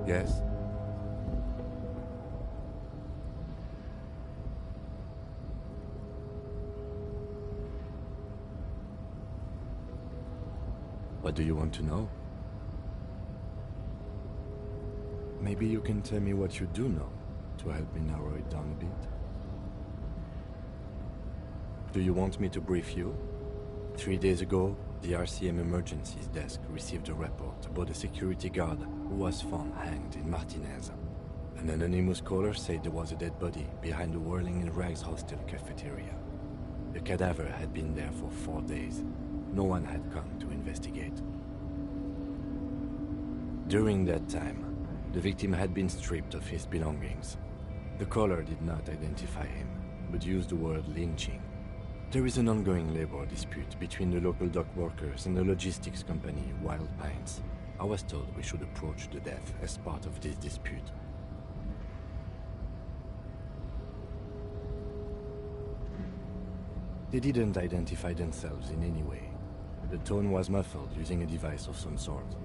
Yes? What do you want to know? Maybe you can tell me what you do know to help me narrow it down a bit. Do you want me to brief you? 3 days ago, the RCM Emergencies Desk received a report about a security guard who was found hanged in Martinez. An anonymous caller said there was a dead body behind the Whirling in Rags hostel cafeteria. The cadaver had been there for 4 days. No one had come to investigate. During that time, the victim had been stripped of his belongings. The caller did not identify him, but used the word lynching. There is an ongoing labor dispute between the local dock workers and the logistics company Wild Pines. I was told we should approach the death as part of this dispute. They didn't identify themselves in any way. The tone was muffled using a device of some sort.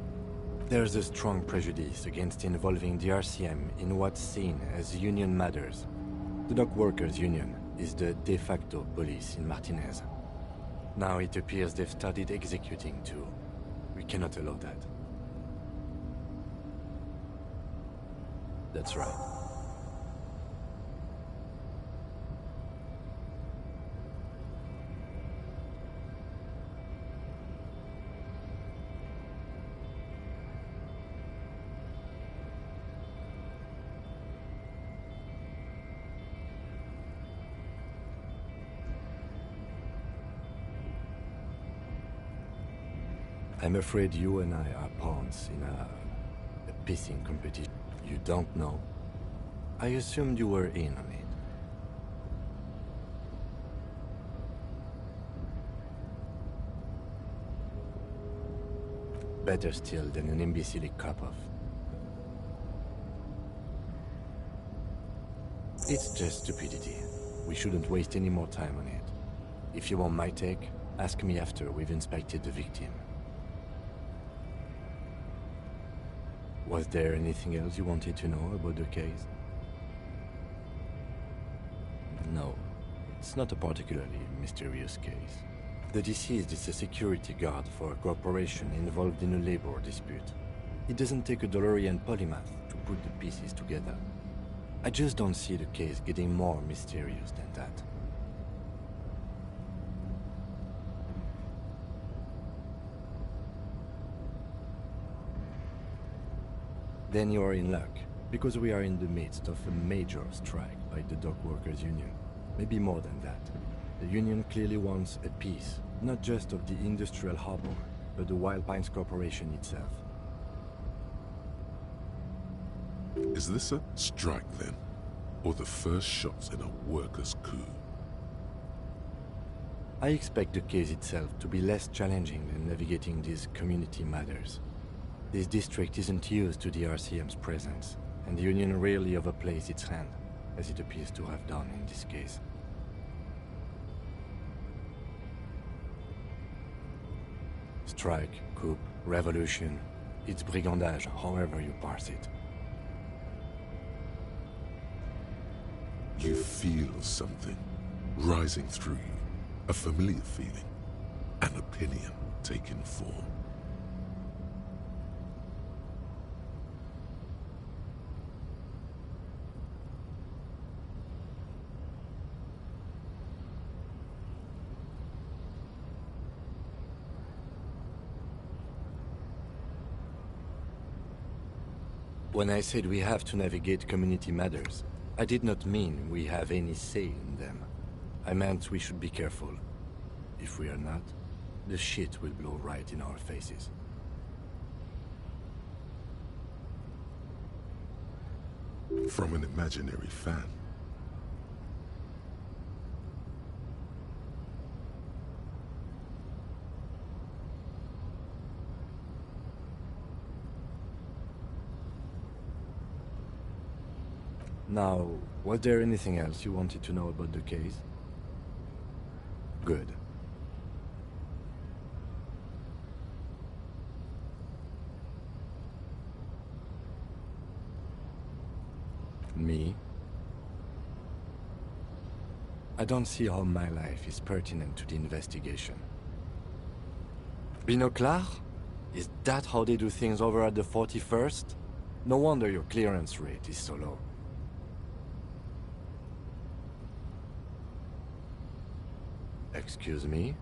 There's a strong prejudice against involving the RCM in what's seen as union matters. The dock workers' union is the de facto police in Martinez. Now it appears they've started executing too. We cannot allow that. That's right. I'm afraid you and I are pawns in a pissing competition. You don't know? I assumed you were in on it. Better still than an imbecilic cop-off. It's just stupidity. We shouldn't waste any more time on it. If you want my take, ask me after we've inspected the victim. Was there anything else you wanted to know about the case? No, it's not a particularly mysterious case. The deceased is a security guard for a corporation involved in a labor dispute. It doesn't take a DeLorean polymath to put the pieces together. I just don't see the case getting more mysterious than that. Then you are in luck, because we are in the midst of a major strike by the dock workers' union. Maybe more than that. The union clearly wants a piece, not just of the industrial harbor, but the Wild Pines Corporation itself. Is this a strike then? Or the first shots in a workers' coup? I expect the case itself to be less challenging than navigating these community matters. This district isn't used to the RCM's presence, and the Union rarely overplays its hand, as it appears to have done in this case. Strike, coup, revolution, it's brigandage, however you parse it. You feel something rising through you, a familiar feeling, an opinion taking form. When I said we have to navigate community matters, I did not mean we have any say in them. I meant we should be careful. If we are not, the shit will blow right in our faces. From an imaginary fan. Now, was there anything else you wanted to know about the case? Good. Me? I don't see how my life is pertinent to the investigation. Binocular? Is that how they do things over at the 41st? No wonder your clearance rate is so low. Excuse me?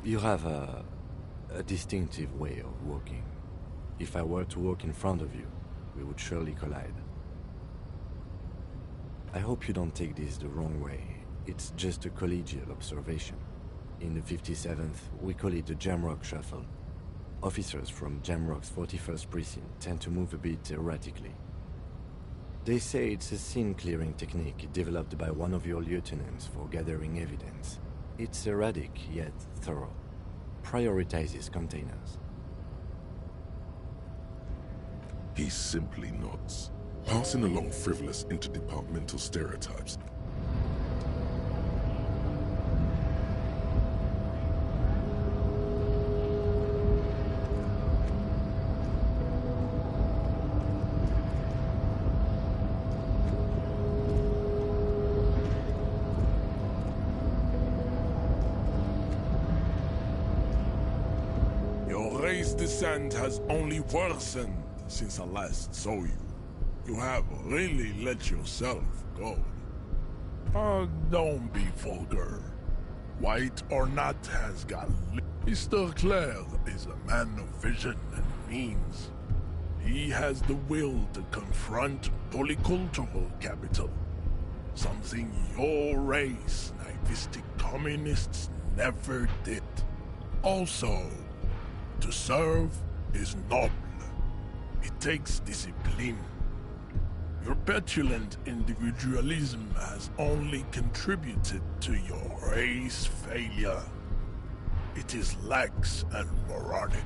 You have a distinctive way of walking. If I were to walk in front of you, we would surely collide. I hope you don't take this the wrong way. It's just a collegial observation. In the 57th, we call it the Jamrock Shuffle. Officers from Jamrock's 41st Precinct tend to move a bit erratically. They say it's a scene-clearing technique developed by one of your lieutenants for gathering evidence. It's erratic, yet thorough. Prioritizes containers. He simply nods, passing along frivolous interdepartmental stereotypes. Your race descent has only worsened since I last saw you. You have really let yourself go. Don't be vulgar. White or not has got Mr. Claire is a man of vision and means. He has the will to confront polycultural capital. Something your race, naivistic communists, never did. Also, to serve is noble. It takes discipline. Your petulant individualism has only contributed to your race failure. It is lax and moronic.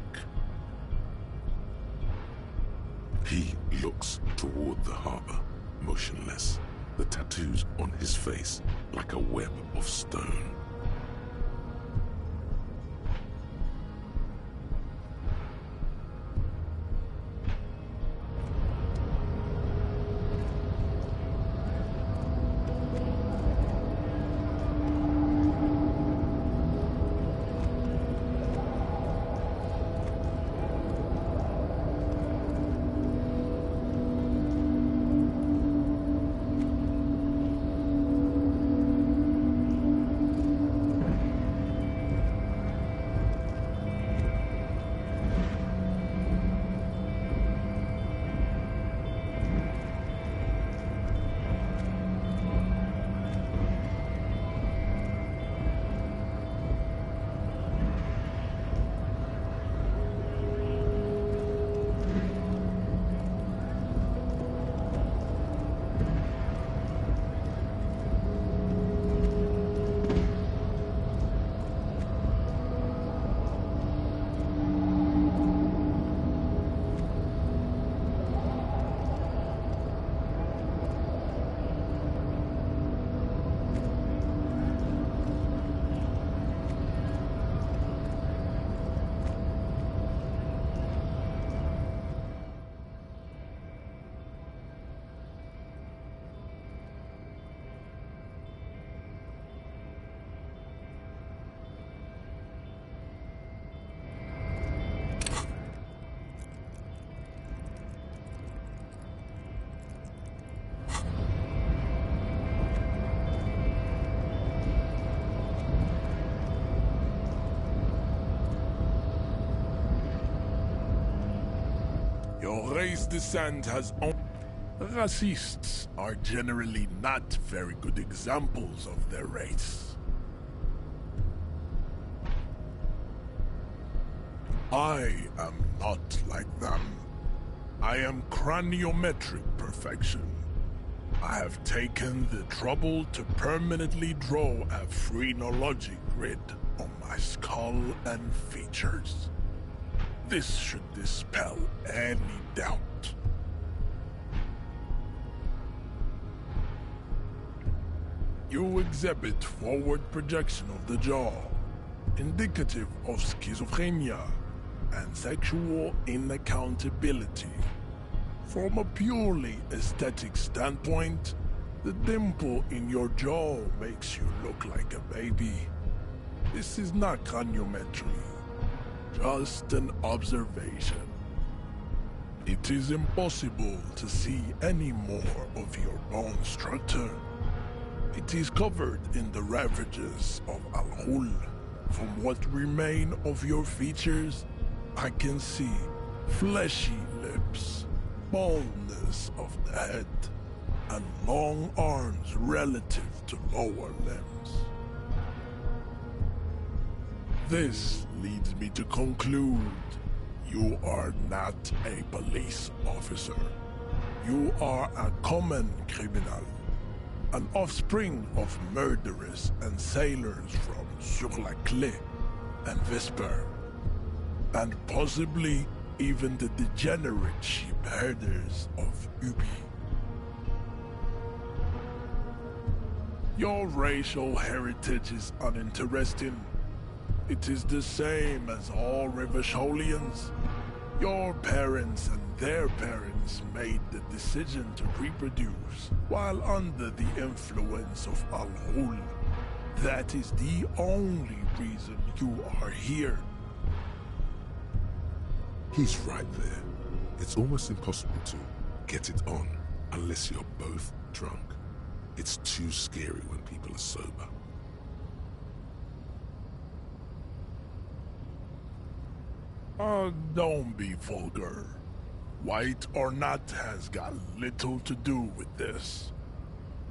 He looks toward the harbor, motionless, the tattoos on his face like a web of stone. Your race descent has only... Racists are generally not very good examples of their race. I am not like them. I am craniometric perfection. I have taken the trouble to permanently draw a phrenologic grid on my skull and features. This should dispel any doubt. You exhibit forward projection of the jaw, indicative of schizophrenia and sexual inaccountability. From a purely aesthetic standpoint, the dimple in your jaw makes you look like a baby. This is not craniometry, just an observation. It is impossible to see any more of your bone structure. It is covered in the ravages of Al-Hul. From what remain of your features, I can see fleshy lips, baldness of the head, and long arms relative to lower limbs. This leads me to conclude you are not a police officer. You are a common criminal, an offspring of murderers and sailors from Sur-la-Clé and Vesper, and possibly even the degenerate sheep herders of Ubi. Your racial heritage is uninteresting. It is the same as all Rivasholians. Your parents and their parents made the decision to reproduce while under the influence of Al-Hul. That is the only reason you are here. He's right there. It's almost impossible to get it on unless you're both drunk. It's too scary when people are sober. Don't be vulgar. White or not has got little to do with this.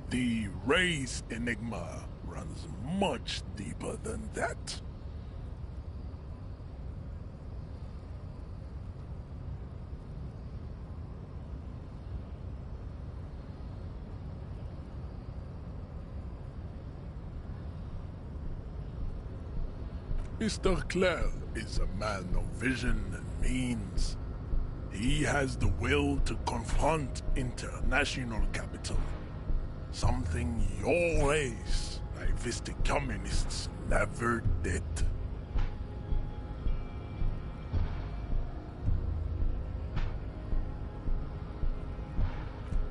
The race enigma runs much deeper than that. Mr. Clare is a man of vision and means. He has the will to confront international capital. Something your race, naivistic communists, never did.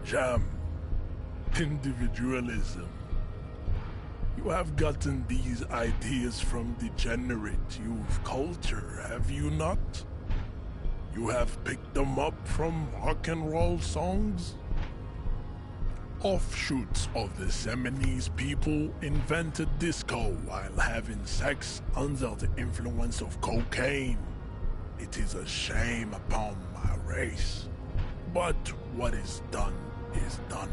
Jam. Individualism. You have gotten these ideas from degenerate youth culture, have you not? You have picked them up from rock and roll songs? Offshoots of the Seminoles people invented disco while having sex under the influence of cocaine. It is a shame upon my race. But what is done is done.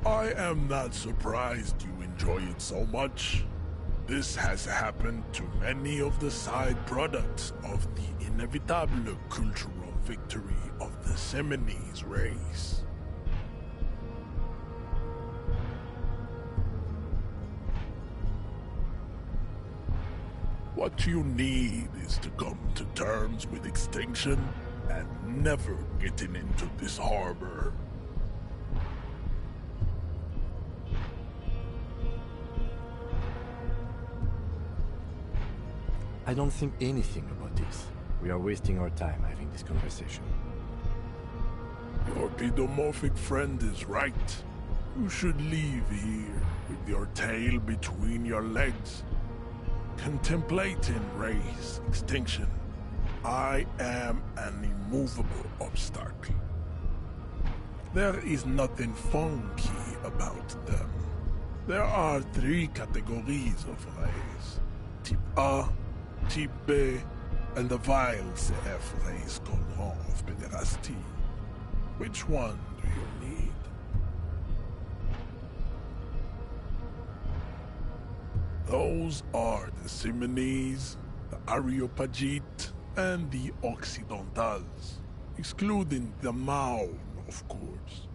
I am not surprised you enjoy it so much. This has happened to many of the side products of the inevitable cultural victory of the Seminoles race. What you need is to come to terms with extinction and never getting into this harbor. I don't think anything about this. We are wasting our time having this conversation. Your pedomorphic friend is right. You should leave here with your tail between your legs, contemplating race extinction. I am an immovable obstacle. There is nothing funky about them. There are 3 categories of race: Type A, Type B, and the vile CF race called of pederasty. Which one do you need? Those are the Seminoles, the Areopagite, and the Occidentals, excluding the Maun, of course.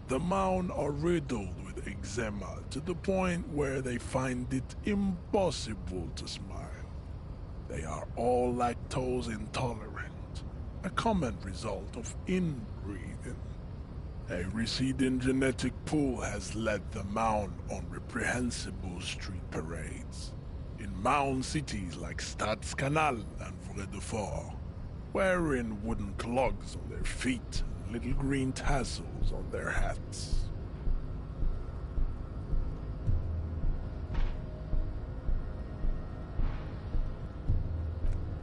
The Maun are riddled with eczema to the point where they find it impossible to smile. They are all lactose intolerant, a common result of inbreeding. A receding genetic pool has led the Maun on reprehensible street parades. in mound cities like Stadskanal and Vredefort, wearing wooden clogs on their feet and little green tassels on their hats.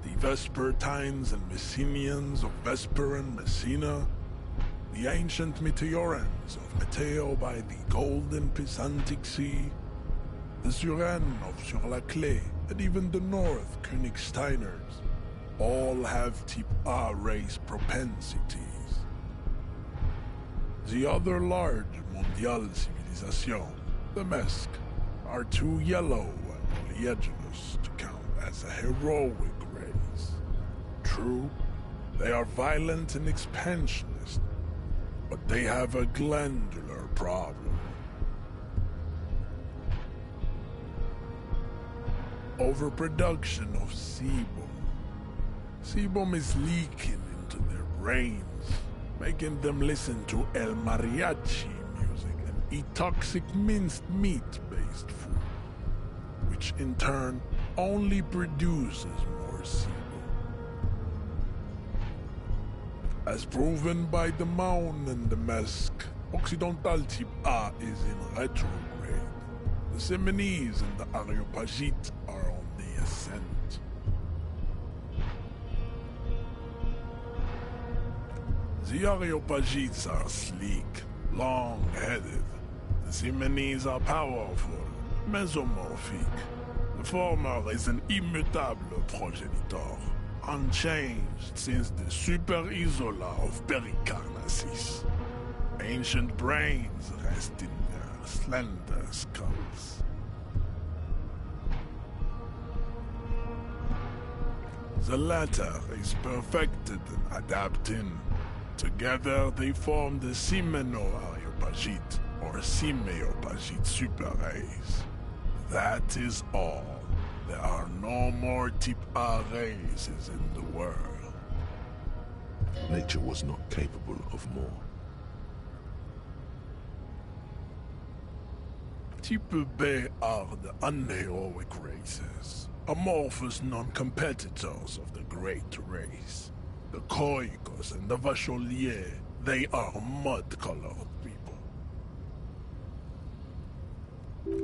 The Vespertines and Messenians of Vesper and Messina, the ancient Meteorans of Meteo by the golden Pisantic Sea, the Suren of Sur-la-Clé, and even the North Königsteiners, all have Type A race propensities. The other large Mondial civilization, the Mesk, are too yellow and oleaginous to count as a heroic race. True, they are violent and expansionist, but they have a glandular problem. Overproduction of sebum. Sebum is leaking into their brains, making them listen to El Mariachi music and eat toxic minced meat-based food, which in turn only produces more sebum. As proven by the Maun and the Mesk, Occidental Type A is in retrograde. The Semenese and the Areopagite are on the ascent. The Areopagites are sleek, long-headed. The Semenese are powerful, mesomorphic. The former is an immutable progenitor, unchanged since the Super Isola of Pericarnassus. Ancient brains rest in their slender skulls. The latter is perfected and adapting. Together they form the Simeno-Areopagite or Simeopagite super race. That is all. There are no more Type A races in the world. Nature was not capable of more. Type B are the unheroic races, amorphous non-competitors of the great race. The Khoikos and the Vacholier, they are mud-colored people.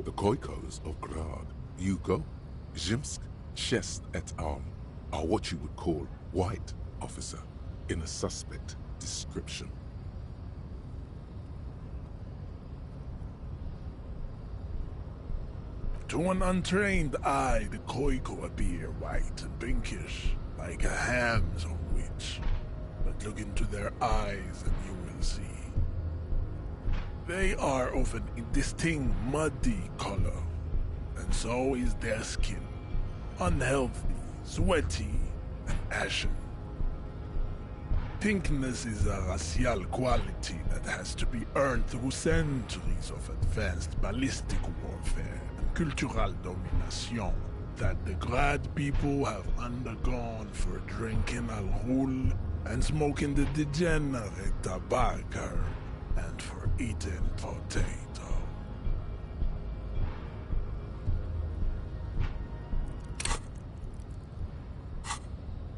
The Khoikos of Grad, Yugo, Zhimsk, Shest et al. Are what you would call white, officer, in a suspect description. To an untrained eye, the Khoiko appear white and pinkish, like a ham sandwich. But look into their eyes and you will see. They are of an indistinct muddy color, and so is their skin. Unhealthy, sweaty, and ashen. Pinkness is a racial quality that has to be earned through centuries of advanced ballistic warfare and cultural domination that the Grad people have undergone for drinking alcohol and smoking the degenerate tobacco and for eating potato.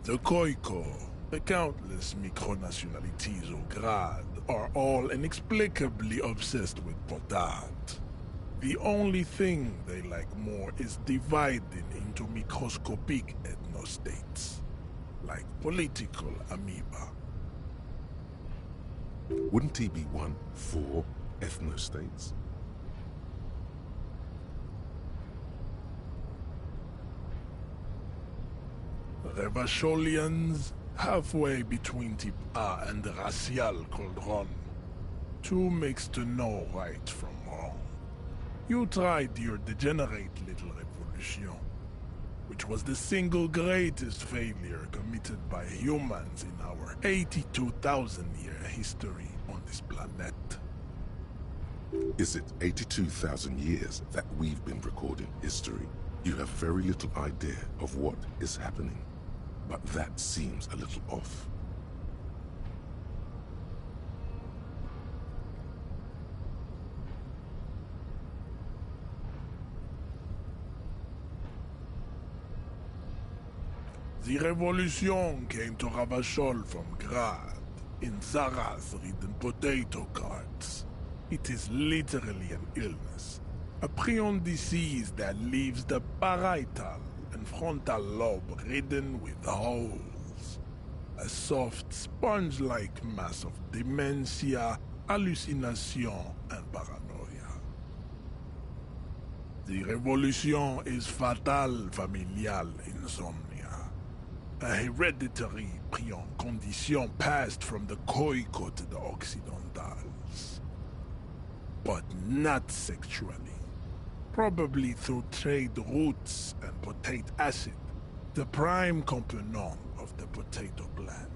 The Khoiko, the countless micronationalities of Grad, are all inexplicably obsessed with potat. The only thing they like more is dividing into microscopic ethnostates, like political amoeba. Wouldn't he be one for ethnostates? Revacholians, halfway between Type A and the racial cauldron. Two makes to know right from wrong. You tried your degenerate little revolution, which was the single greatest failure committed by humans in our 82,000-year history on this planet. Is it 82,000 years that we've been recording history? You have very little idea of what is happening, but that seems a little off. The revolution came to Ravachol from Grad, in Zaraz-ridden potato carts. It is literally an illness, a prion disease that leaves the parietal and frontal lobe ridden with holes. A soft, sponge-like mass of dementia, hallucination, and paranoia. The revolution is fatal familial insomnia. A hereditary prion condition passed from the Khoico to the Occidentals. But not sexually. Probably through trade roots and potate acid, the prime component of the potato plant.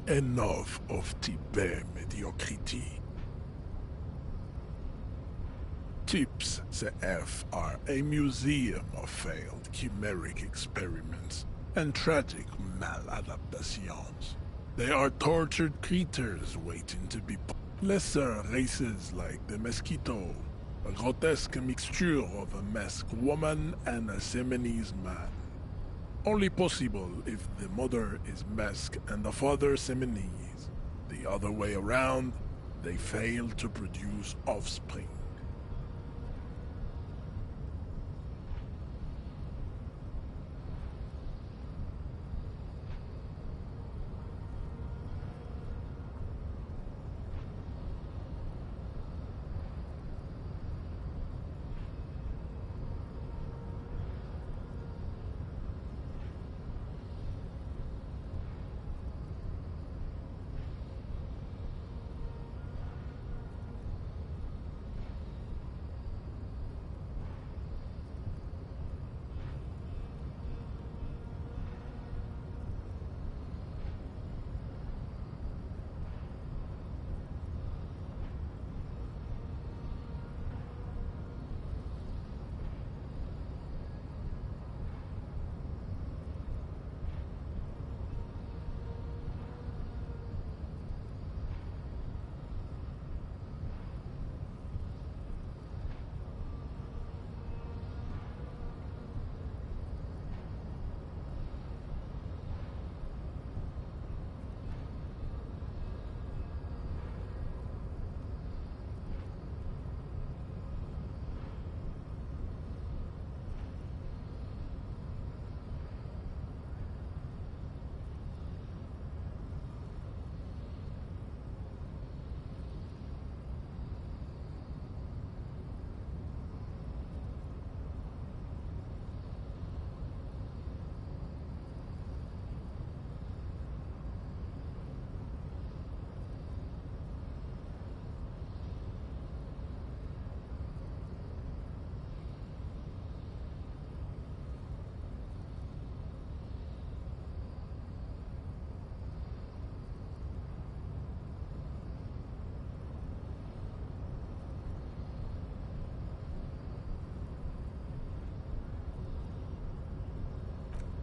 Enough of Tibet mediocrity. Tips CF are a museum of failed chimeric experiments and tragic maladaptations. They are tortured creatures waiting to be lesser races like the mosquito, a grotesque mixture of a masked woman and a Seminese man. Only possible if the mother is Basque and the father Seminese. The other way around, they fail to produce offspring.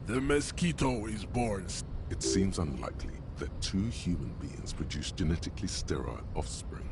The mosquito is born. It seems unlikely that two human beings produce genetically sterile offspring.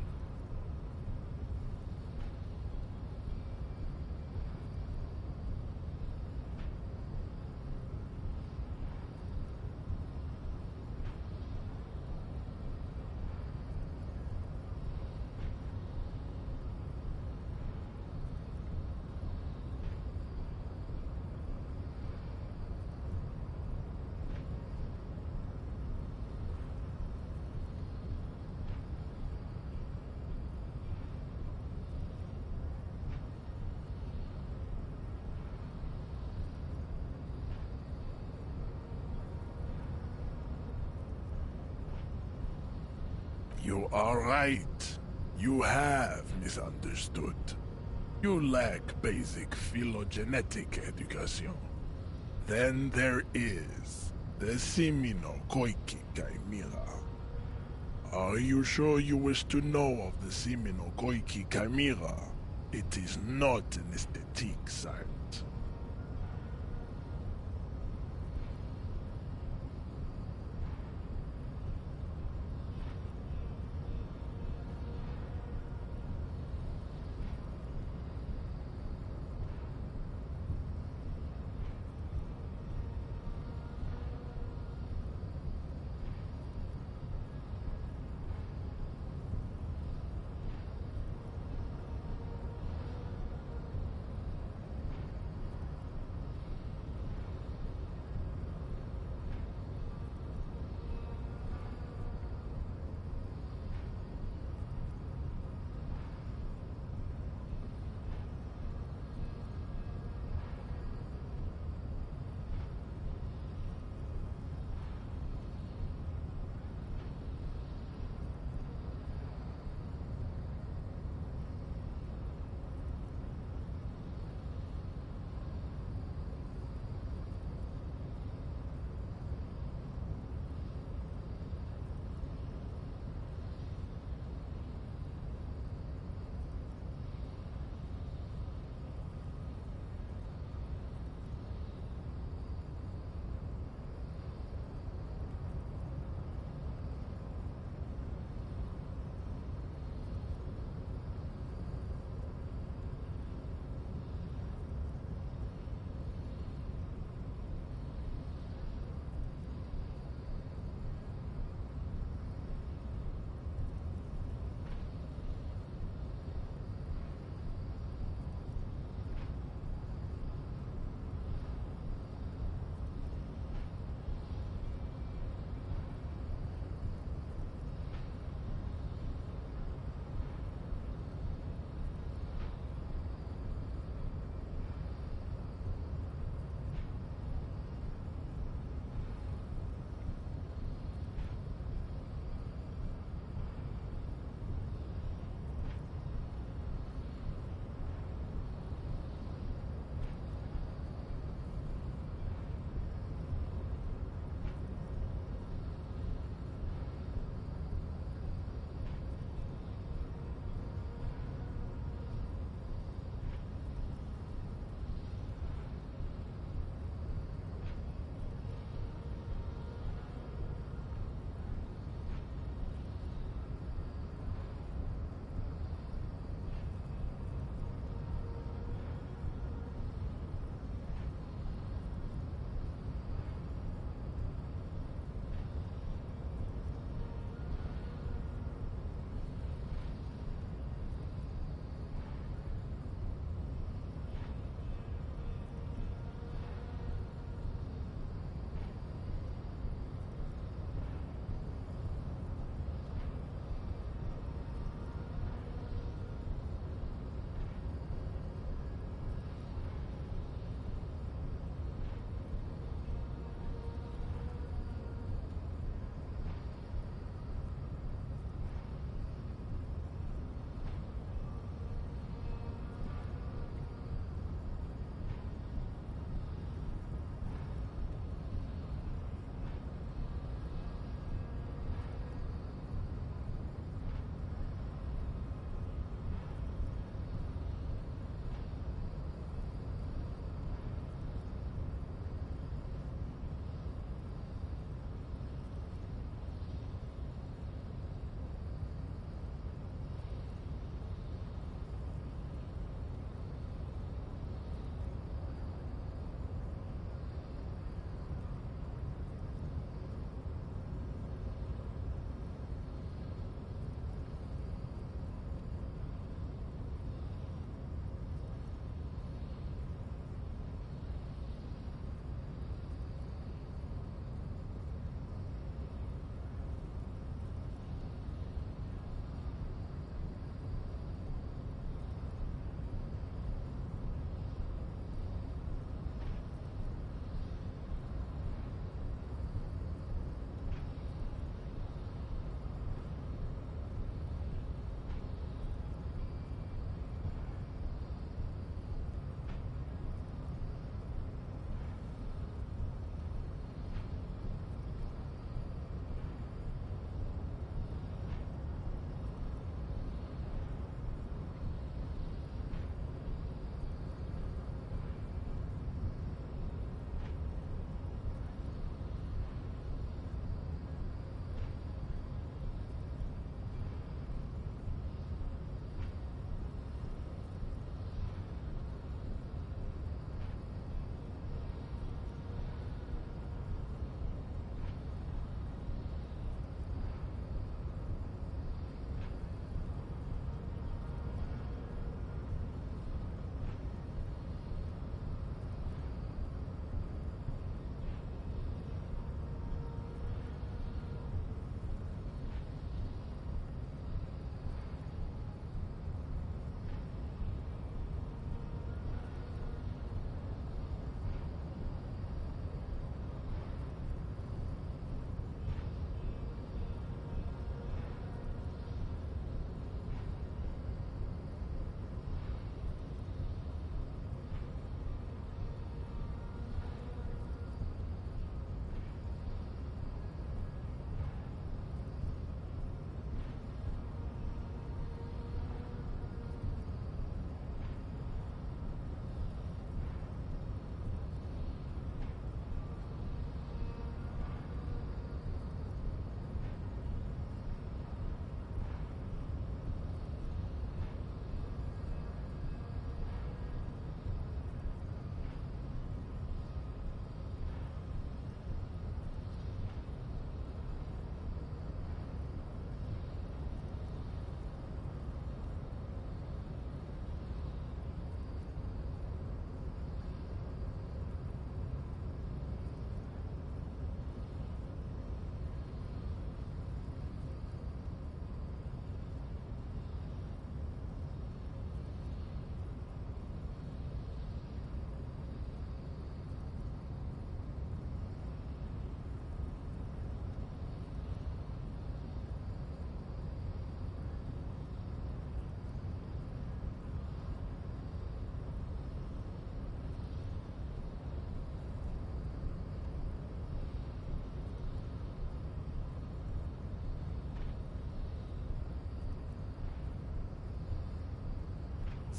You are right. You have misunderstood. You lack basic phylogenetic education. Then there is the Semino-Koiki Chimera. Are you sure you wish to know of the Semino-Koiki Chimera? It is not an aesthetic site.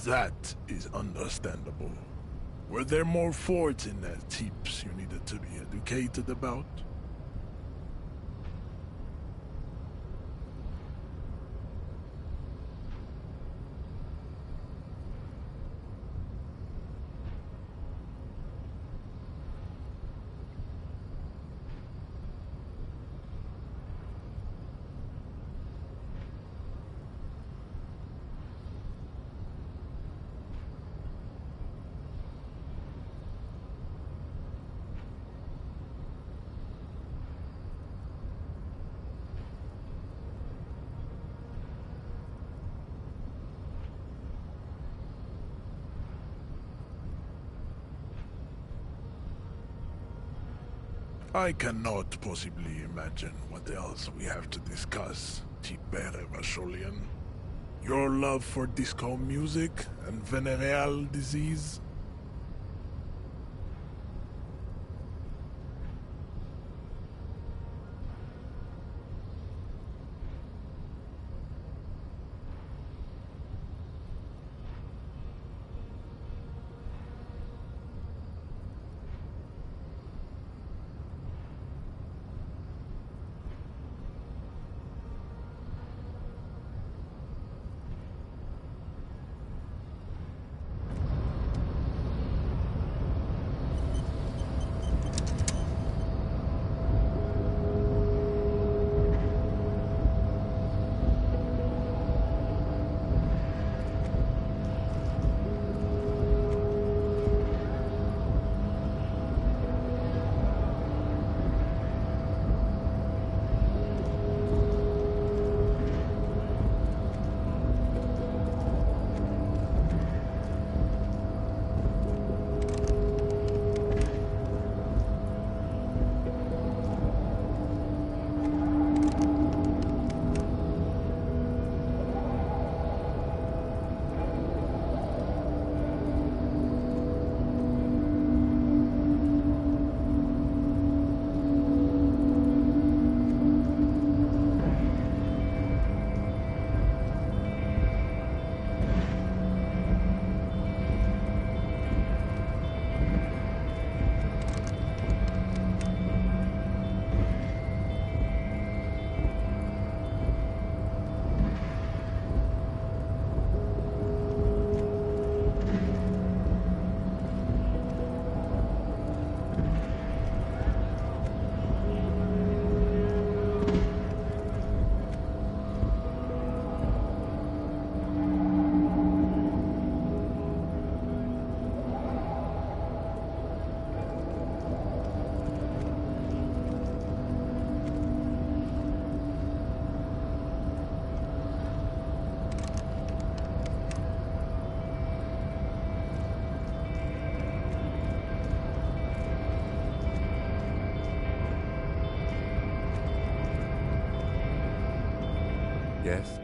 That is understandable. Were there more forts in that tips you needed to be educated about? I cannot possibly imagine what else we have to discuss, Tipere Vasholian. Your love for disco music and venereal disease? Yes?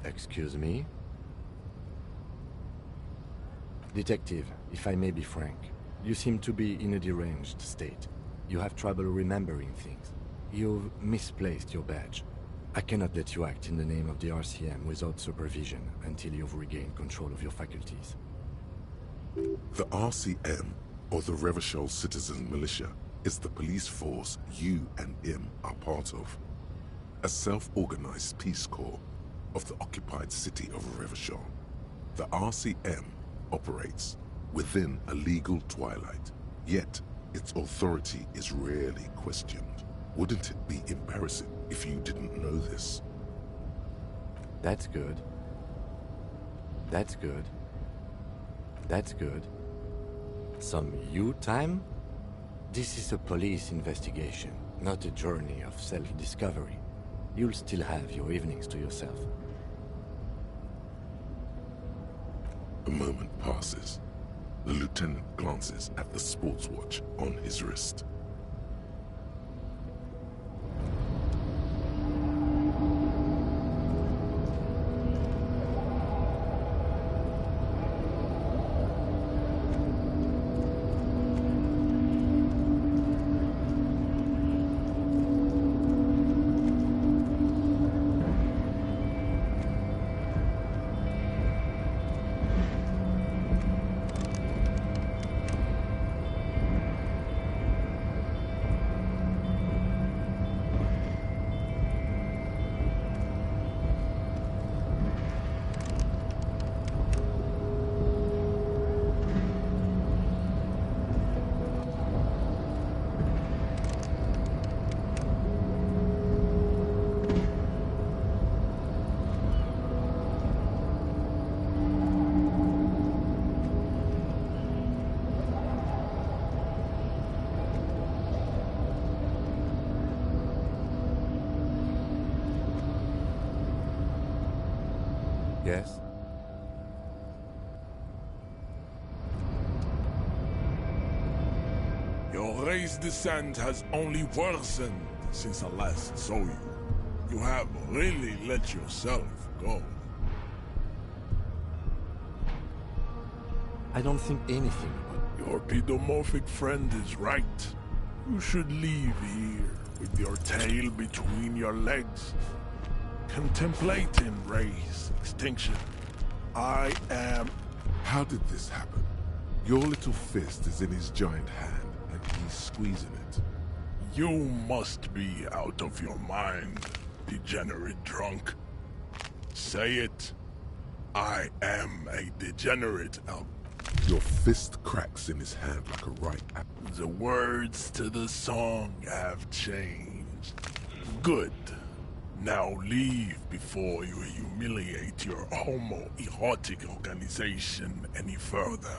Excuse me? Detective, if I may be frank, you seem to be in a deranged state. You have trouble remembering things. You've misplaced your badge. I cannot let you act in the name of the RCM without supervision until you've regained control of your faculties. The RCM, or the Revachol Citizen Militia, is the police force you and him are part of. A self-organized peace corps of the occupied city of Revachol. The RCM operates within a legal twilight, yet its authority is rarely questioned. Wouldn't it be embarrassing if you didn't know this? That's good. That's good. That's good. Some you time? This is a police investigation, not a journey of self-discovery. You'll still have your evenings to yourself. A moment passes. The lieutenant glances at the sports watch on his wrist. Yes? Your race descent has only worsened since I last saw you. You have really let yourself go. I don't think anything but... Your pedomorphic friend is right. You should leave here with your tail between your legs, contemplating race extinction. I am... How did this happen? Your little fist is in his giant hand, and he's squeezing it. You must be out of your mind, degenerate drunk. Say it. I am a degenerate, Your fist cracks in his hand like a ripe apple. The words to the song have changed. Good. Now leave before you humiliate your homoerotic organization any further.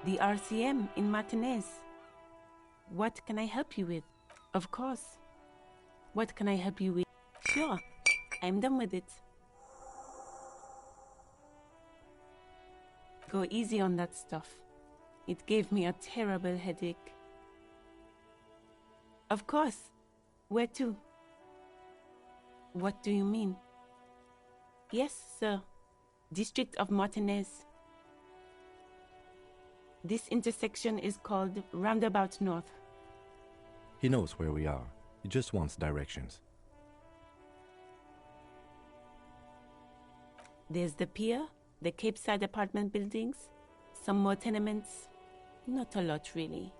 The RCM in Martinez. What can I help you with? Of course. What can I help you with? Sure, I'm done with it. Go easy on that stuff. It gave me a terrible headache. Of course. Where to? What do you mean? Yes, sir. District of Martinez. This intersection is called Roundabout North. He knows where we are. He just wants directions. There's the pier, the Cape Side apartment buildings, some more tenements. Not a lot, really.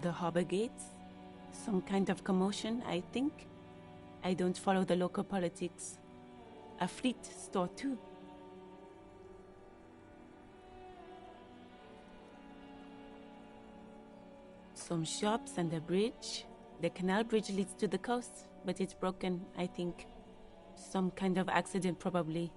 The harbor gates? Some kind of commotion, I think. I don't follow the local politics. A fleet store too. Some shops and a bridge. The canal bridge leads to the coast, but it's broken, I think. Some kind of accident, probably.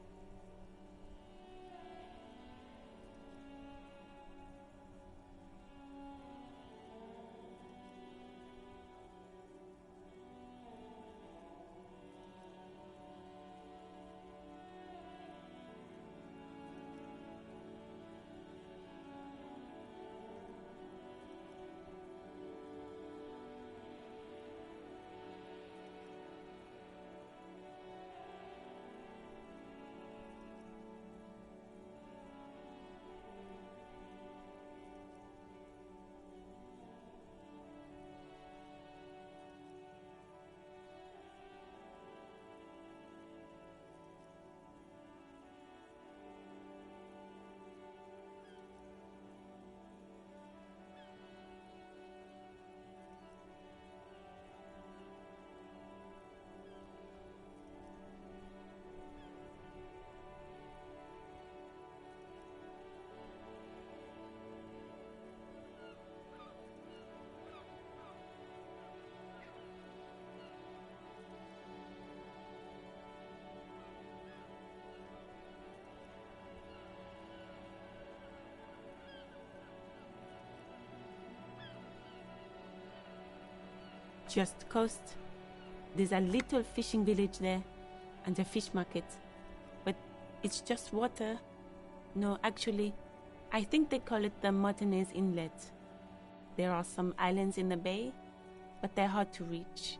Just coast. There's a little fishing village there, and a fish market. But it's just water. No, actually, I think they call it the Martinez Inlet. There are some islands in the bay, but they're hard to reach.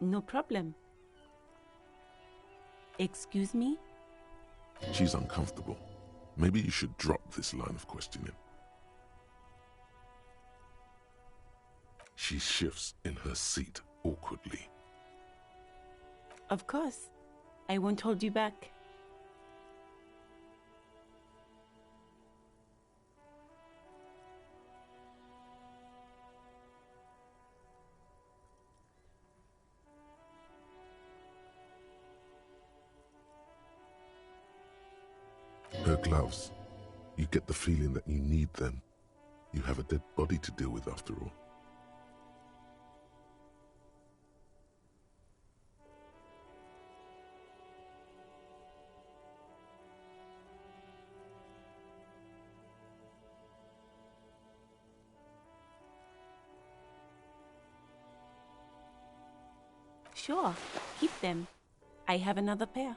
No problem. Excuse me? She's uncomfortable. Maybe you should drop this line of questioning. She shifts in her seat awkwardly. Of course. I won't hold you back. Her gloves. You get the feeling that you need them. You have a dead body to deal with after all. Sure, keep them. I have another pair.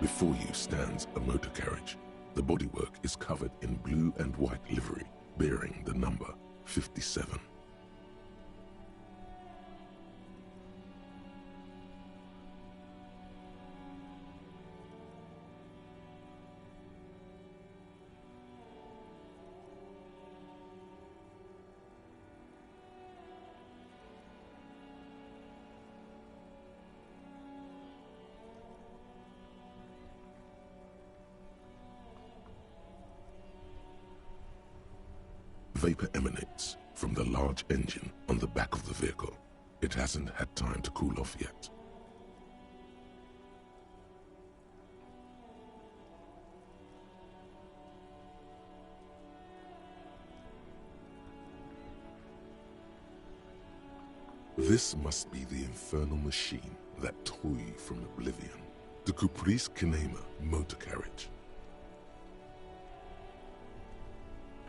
Before you stands a motor carriage. The bodywork is covered in blue and white livery, bearing the number 57. Vapor emanates from the large engine on the back of the vehicle. It hasn't had time to cool off yet. This must be the infernal machine that tore you from oblivion. The Caprice Kinema motor carriage.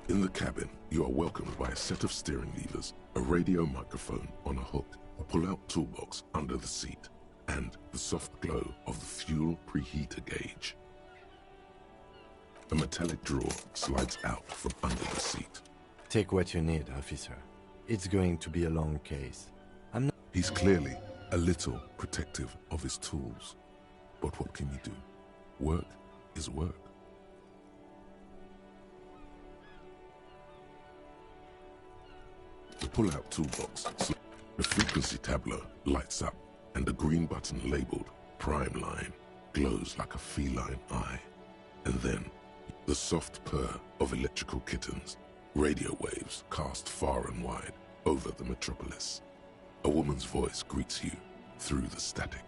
In the cabin, you are welcomed by a set of steering levers, a radio microphone on a hook, a pull-out toolbox under the seat, and the soft glow of the fuel preheater gauge. A metallic drawer slides out from under the seat. Take what you need, officer. It's going to be a long case. He's clearly a little protective of his tools. But what can you do? Work is work. The pull-out toolbox, the frequency tableau lights up, and the green button labeled Prime Line glows like a feline eye. And then, the soft purr of electrical kittens, radio waves cast far and wide over the metropolis. A woman's voice greets you through the static.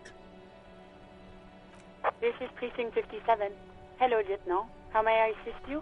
This is Precinct 57. Hello, Lieutenant. How may I assist you?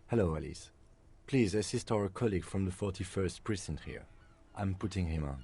Hello, Alice. Please assist our colleague from the 41st precinct here. I'm putting him on.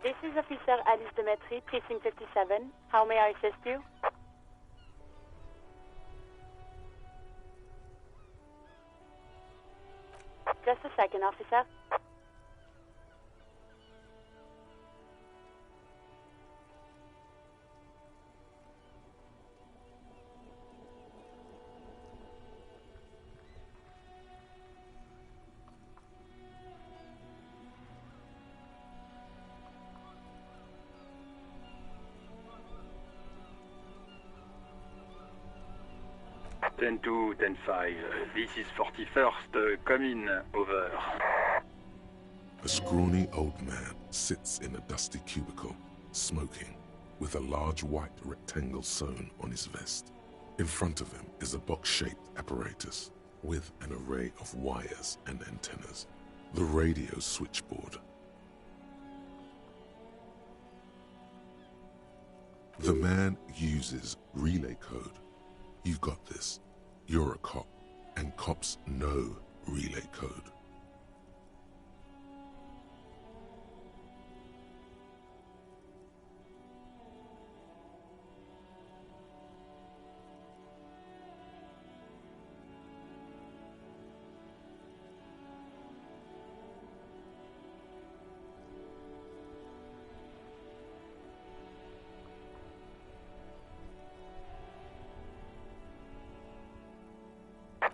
This is Officer Alice Demetri, Precinct 57. How may I assist you? Just a second, officer. 10-2, 10-5. This is 41st. Come in. Over. A scrawny old man sits in a dusty cubicle, smoking, with a large white rectangle sewn on his vest. In front of him is a box-shaped apparatus with an array of wires and antennas. The radio switchboard. The man uses relay code. You've got this. You're a cop, and cops know relay code.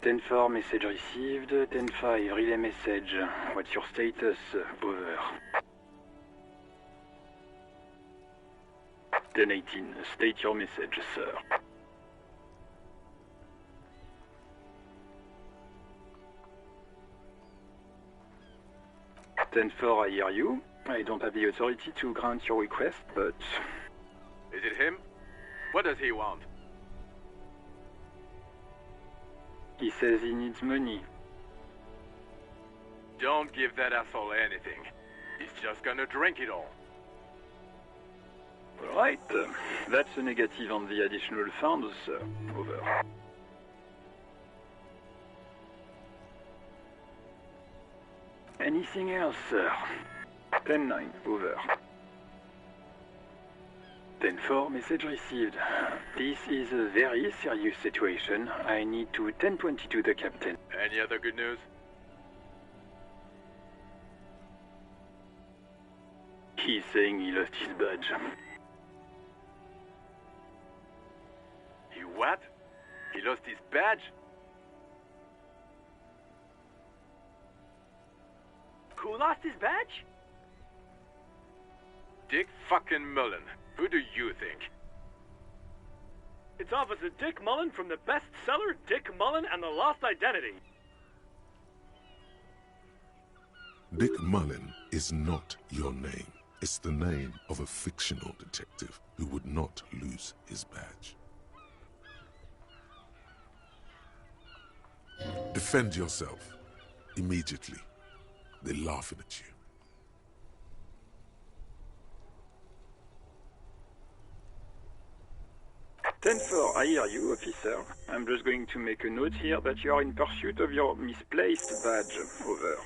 Ten-4 message received, 10-5 relay message. What's your status? Over. 10-18, state your message, sir. 10-4, I hear you. I don't have the authority to grant your request, but... Is it him? What does he want? He says he needs money. Don't give that asshole anything. He's just gonna drink it all. Alright, that's a negative on the additional funds, sir. Over. Anything else, sir? 10-9, over. 10-4, message received. This is a very serious situation. I need to 10-22 the captain. Any other good news? He's saying he lost his badge. He what? He lost his badge? Who lost his badge? Dick fucking Mullen. Who do you think? It's Officer Dick Mullen from the bestseller Dick Mullen and the Lost Identity. Dick Mullen is not your name. It's the name of a fictional detective who would not lose his badge. Defend yourself. Immediately. They're laughing at you. 10-4, I hear you, officer. I'm just going to make a note here that you are in pursuit of your misplaced badge. Over.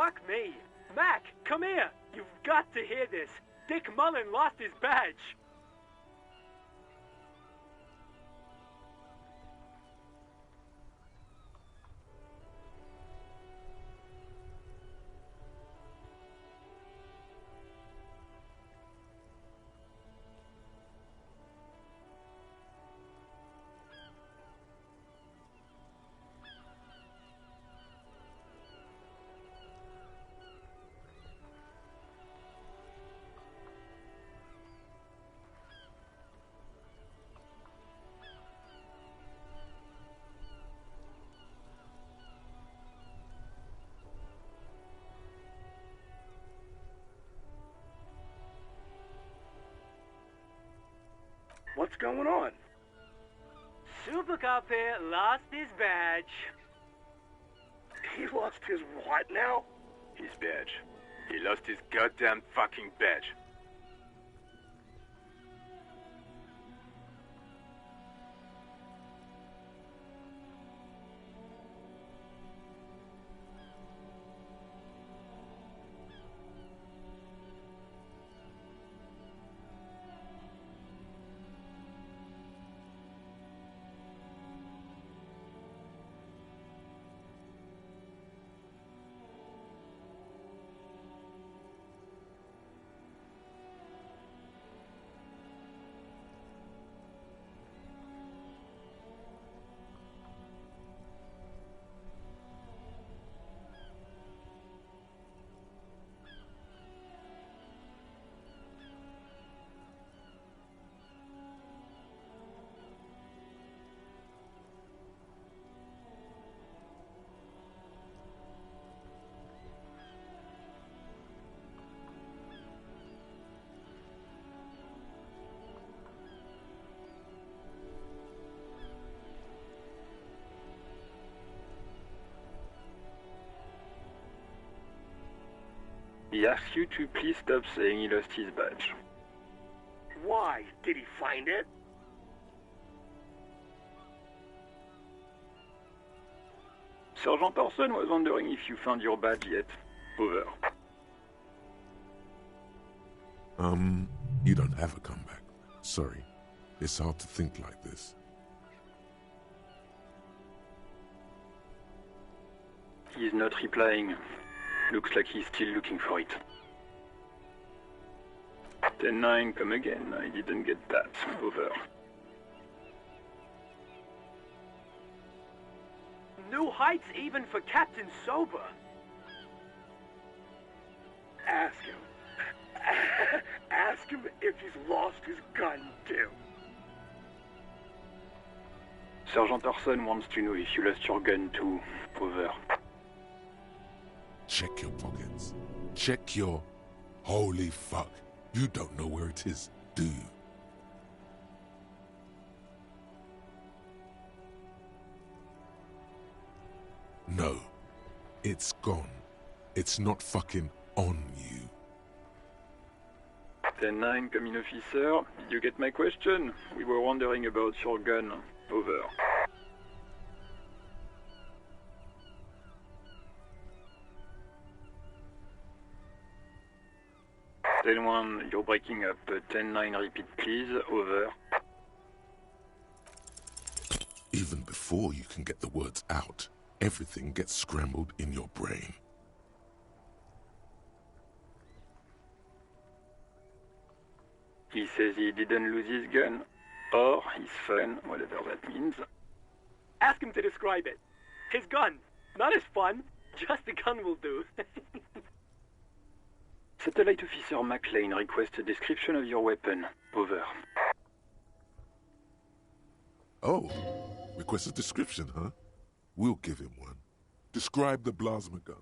fuck me. Mac, come here. You've got to hear this. Dick Mullen lost his badge. What's going on? Super Cop here lost his badge. He lost his what now? His badge. He lost his goddamn fucking badge. He asks you to please stop saying he lost his badge. Why? Did he find it? Sergeant Orson was wondering if you found your badge yet. Over. You don't have a comeback. Sorry. It's hard to think like this. He's not replying. Looks like he's still looking for it. 10-9, come again. I didn't get that. Over. New heights even for Captain Sober. Ask him. Ask him if he's lost his gun, too. Sergeant Orson wants to know if you lost your gun too. Over. Check your pockets. Check your... Holy fuck. You don't know where it is, do you? No. It's gone. It's not fucking on you. 10-9, come in, officer. Did you get my question? We were wondering about your gun. Over. 10-1, you're breaking up. 10-9, repeat please. Over. Even before you can get the words out, everything gets scrambled in your brain. He says he didn't lose his gun. Or his fun, whatever that means. Ask him to describe it. His gun. Not his fun. Just the gun will do. Satellite Officer McLean requests a description of your weapon. Over. Oh, request a description, huh? We'll give him one. Describe the plasma gun.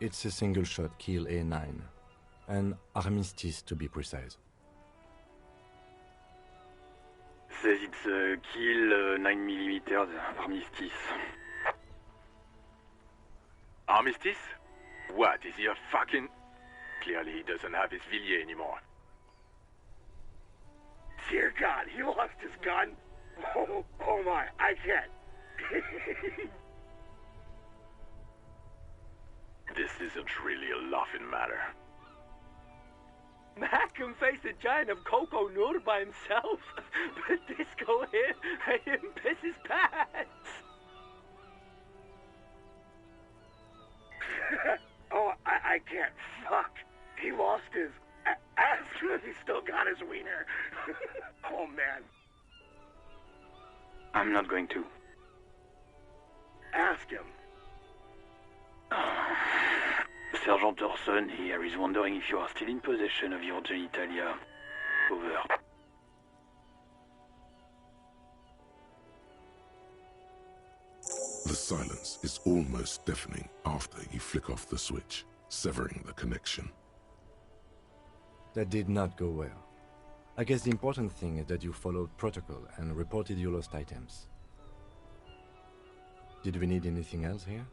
It's a single-shot kill A9. An armistice, to be precise. Says it's a kill 9mm armistice. Armistice? What, is he a fucking... Clearly he doesn't have his Villiers anymore. Dear God, he lost his gun? Oh my, I can't. This isn't really a laughing matter. Mac can face a giant of Coco Nur by himself, but Disco here made him piss his pants. Oh, I can't. Fuck. He lost his ass. He still got his wiener. Oh, man. I'm not going to. Ask him. Sergeant Orson here is wondering if you are still in possession of your genitalia. Over. The silence is almost deafening after you flick off the switch, severing the connection. That did not go well. I guess the important thing is that you followed protocol and reported your lost items. Did we need anything else here?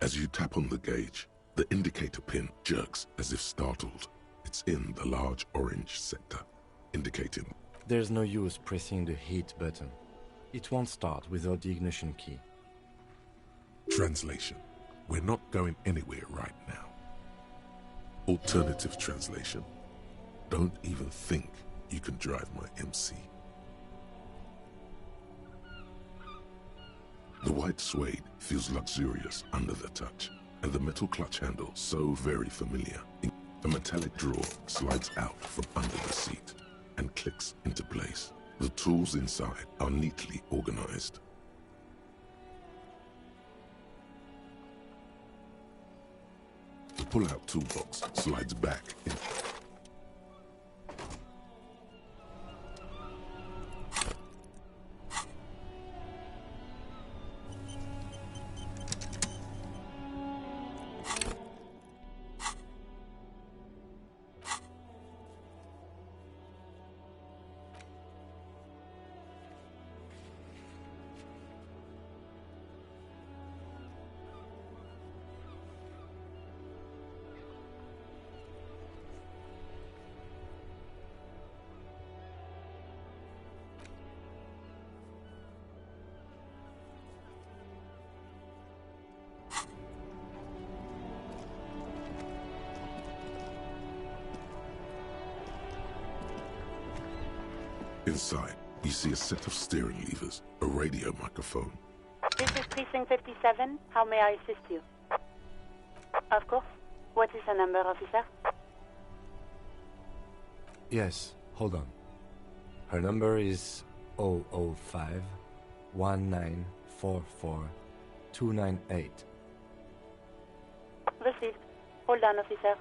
As you tap on the gauge, the indicator pin jerks as if startled. It's in the large orange sector, indicating There's no use pressing the heat button. It won't start without the ignition key. translation. We're not going anywhere right now. Alternative translation. Don't even think you can drive my MC. The white suede feels luxurious under the touch, and the metal clutch handle so very familiar. A metallic drawer slides out from under the seat and clicks into place. The tools inside are neatly organized. The pull-out toolbox slides back in. Inside, you see a set of steering levers, a radio microphone. This is Precinct 57. How may I assist you? Of course. What is the number, officer? Yes, hold on. Her number is 005 1944 298. Received. Hold on, officer.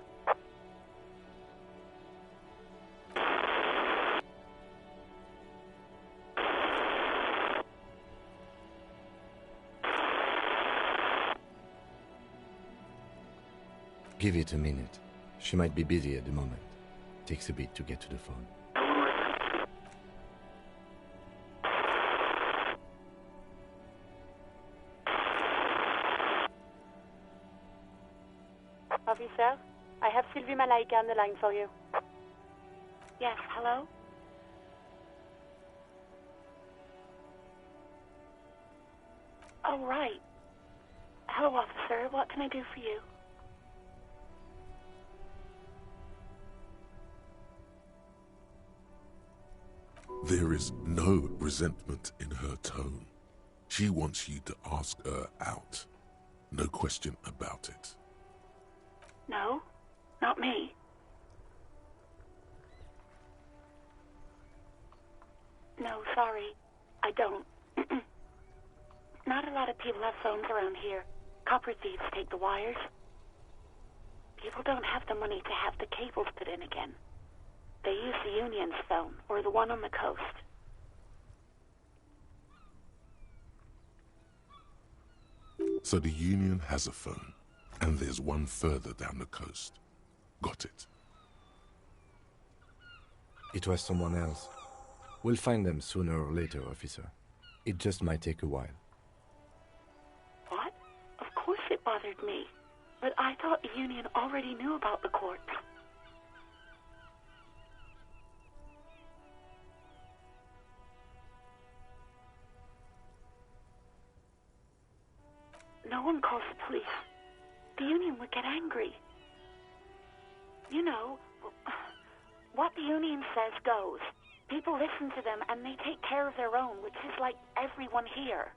Give it a minute. She might be busy at the moment. Takes a bit to get to the phone. Officer, I have Sylvie Malaika on the line for you. Yes, hello? Oh, right. Hello, officer. What can I do for you? There is no resentment in her tone. She wants you to ask her out. No question about it. No, not me. No, sorry. I don't. Not a lot of people have phones around here. Copper thieves take the wires. People don't have the money to have the cables put in again. They use the Union's phone, or the one on the coast. So the Union has a phone, and there's one further down the coast. Got it. It was someone else. We'll find them sooner or later, officer. It just might take a while. what bothered me, but I thought the Union already knew about the corpse. No one calls the police. The Union would get angry. You know, what the Union says goes. People listen to them and they take care of their own, which is like everyone here.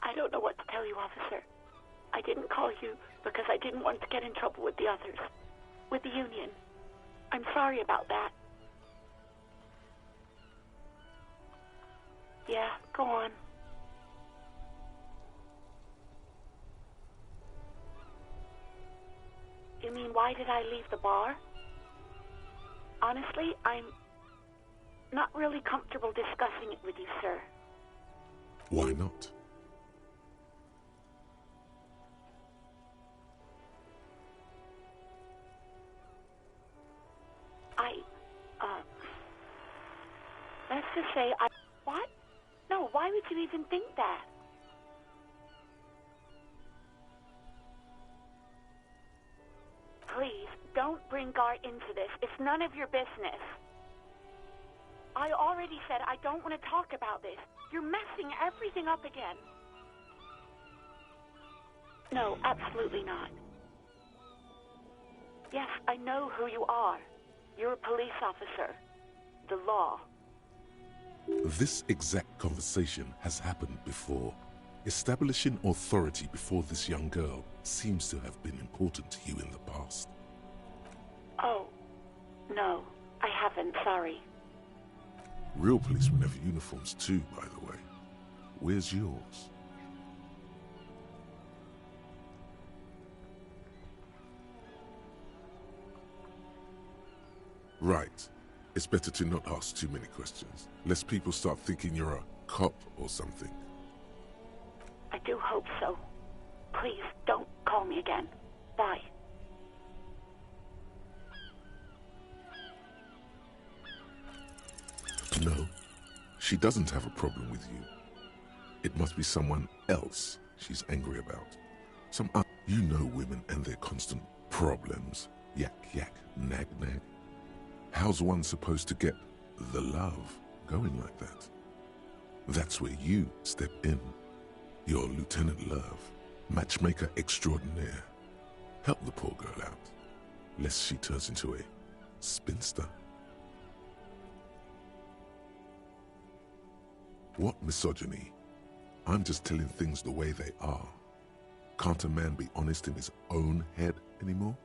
I don't know what to tell you, officer. I didn't call you because I didn't want to get in trouble with the others. With the Union. I'm sorry about that. Yeah, go on. You mean, why did I leave the bar? Honestly, I'm not really comfortable discussing it with you, sir. Why not? Let's just say What? No, why would you even think that? Please, don't bring Gar into this. It's none of your business. I already said I don't want to talk about this. You're messing everything up again. No, absolutely not. Yes, I know who you are. You're a police officer. The law. This exact conversation has happened before. Establishing authority before this young girl seems to have been important to you in the past. Oh, no, I haven't, sorry. Real policemen have uniforms too, by the way. Where's yours? Right. It's better to not ask too many questions, lest people start thinking you're a cop or something. I do hope so. Please, don't call me again. Bye. No, she doesn't have a problem with you. It must be someone else she's angry about. You know women and their constant problems. Yak, yak, nag, nag. How's one supposed to get the love going like that? That's where you step in. You're Lieutenant Love, matchmaker extraordinaire. Help the poor girl out, lest she turns into a spinster. What misogyny? I'm just telling things the way they are. Can't a man be honest in his own head anymore?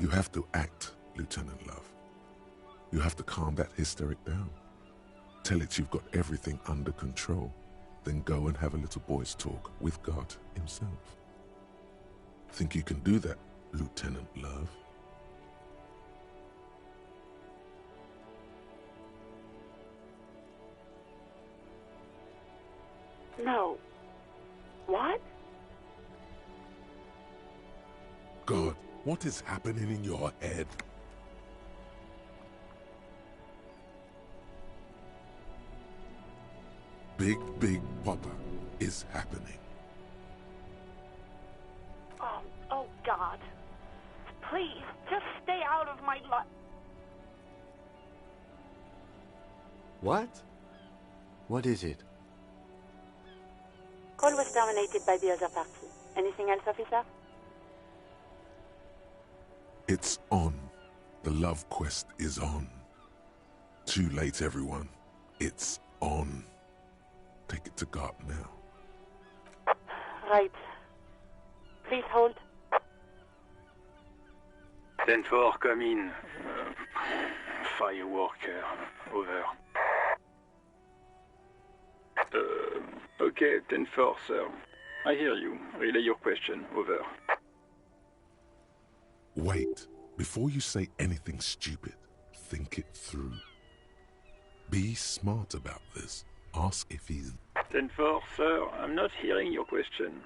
You have to act, Lieutenant Love. You have to calm that hysteric down. Tell it you've got everything under control. Then go and have a little boy's talk with God himself. Think you can do that, Lieutenant Love? No. What? God, what is happening in your head? Big Papa is happening. Oh God. Please, just stay out of my life. What? What is it? Call was terminated by the other party. Anything else, officer? It's on. The love quest is on. Too late, everyone. It's on. Take it to God now. Right. Please hold. 10-4, come in. Fireworker, over. Okay, 10-4, sir. I hear you. Relay your question, over. Wait. Before you say anything stupid, think it through. Be smart about this. Ask if he's 10-4, sir, I'm not hearing your question.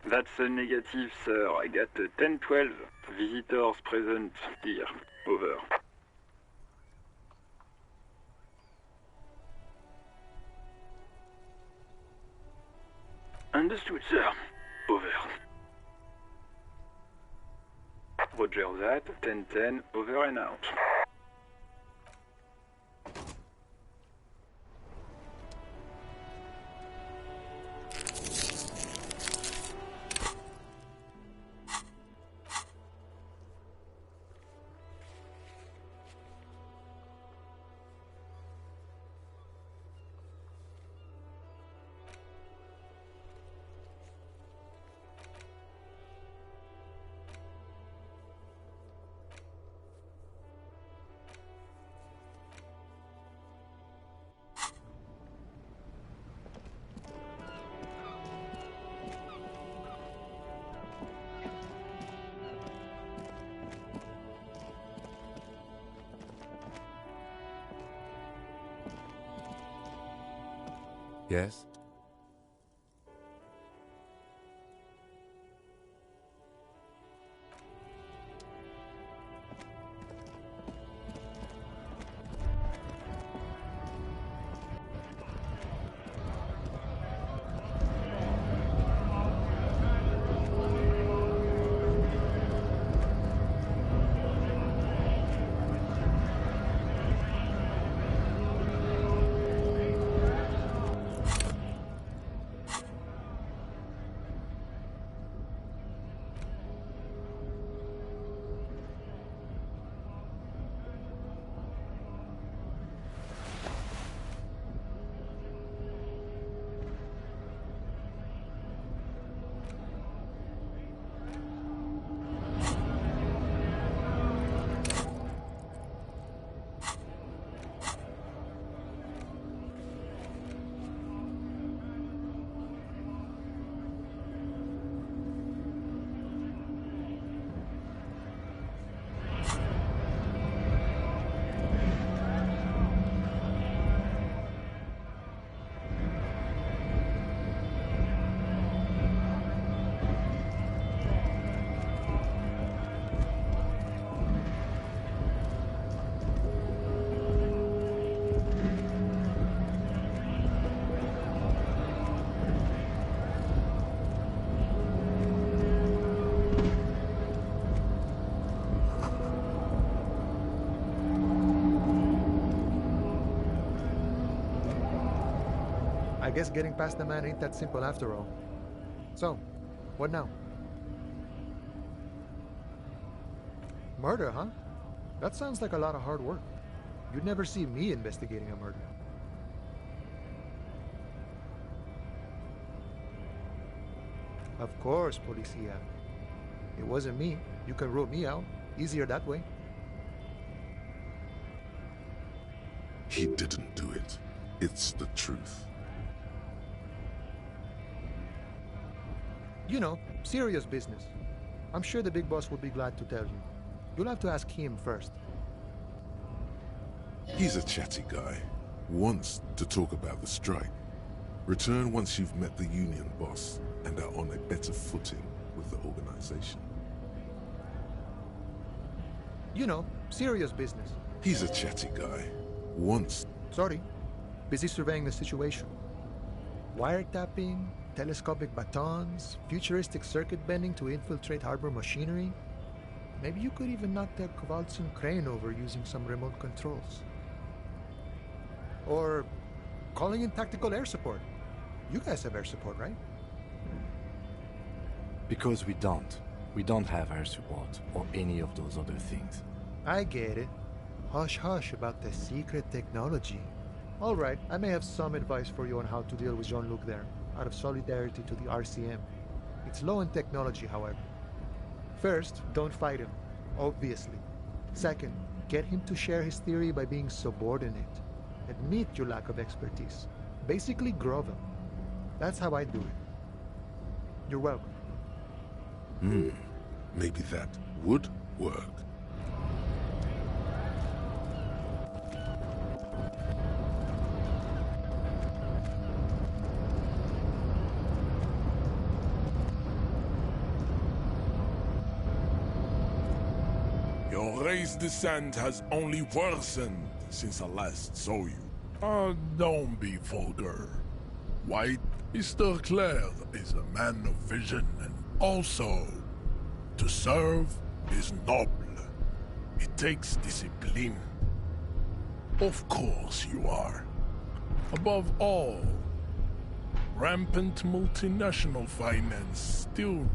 That's a negative, sir. I got a 10-12 visitors present here. Over. Understood, sir. Over. Roger that. 10-10, over and out. Yes? I guess getting past the man ain't that simple after all. So, what now? Murder, huh? That sounds like a lot of hard work. You'd never see me investigating a murder. Of course, Policia. It wasn't me. You can rule me out. Easier that way. He didn't do it. It's the truth. You know, serious business. I'm sure the big boss would be glad to tell you. You'll have to ask him first. He's a chatty guy. Wants to talk about the strike. Return once you've met the union boss and are on a better footing with the organization. You know, serious business. He's a chatty guy. Wants... Sorry. Busy surveying the situation. Wiretapping, telescopic batons, futuristic circuit bending to infiltrate harbor machinery. Maybe you could even knock the Kowalczyk crane over using some remote controls. Or calling in tactical air support. You guys have air support, right? Because we don't. We don't have air support or any of those other things. I get it. Hush hush about the secret technology. All right, I may have some advice for you on how to deal with Jean-Luc there, out of solidarity to the RCM. It's low in technology, however. First, don't fight him, obviously. Second, get him to share his theory by being subordinate. Admit your lack of expertise. Basically, grow him. That's how I do it. You're welcome. Maybe that would work. Your race descent has only worsened since I last saw you. Don't be vulgar. White, Mr. Claire is a man of vision, and also, to serve is noble. It takes discipline. Of course you are. Above all, rampant multinational finance still...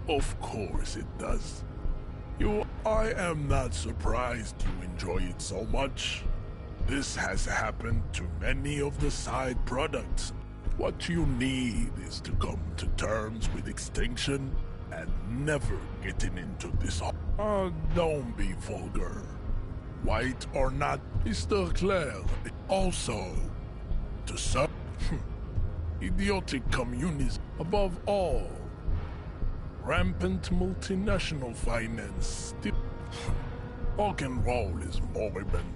Of course it does. I am not surprised you enjoy it so much. This has happened to many of the side products. What you need is to come to terms with extinction and never getting into this. Don't be vulgar. White or not, Mr. Claire, also to serve idiotic communism above all. Rampant multinational finance still... Rock and roll is moribund.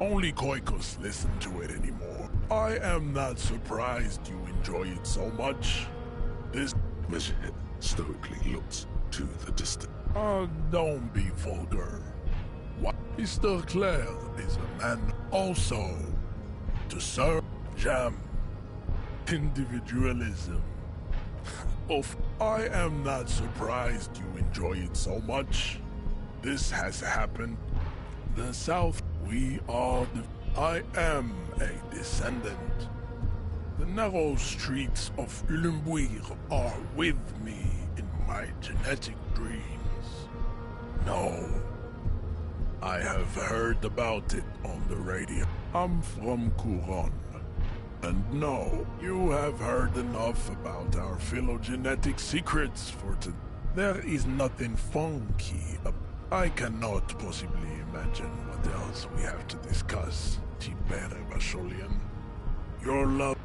Only Koikos listen to it anymore. I am not surprised you enjoy it so much. This... Miss Head stoically looks to the distance. Don't be vulgar. What? Mr. Claire is a man also to serve jam. Individualism. I am not surprised you enjoy it so much. This has happened. The South, we are the... I am a descendant. The narrow streets of Ulimbuir are with me in my genetic dreams. No. I have heard about it on the radio. I'm from Couronne. And no, you have heard enough about our phylogenetic secrets for today. There is nothing funky. I cannot possibly imagine what else we have to discuss, Tibere Basholian. Your love...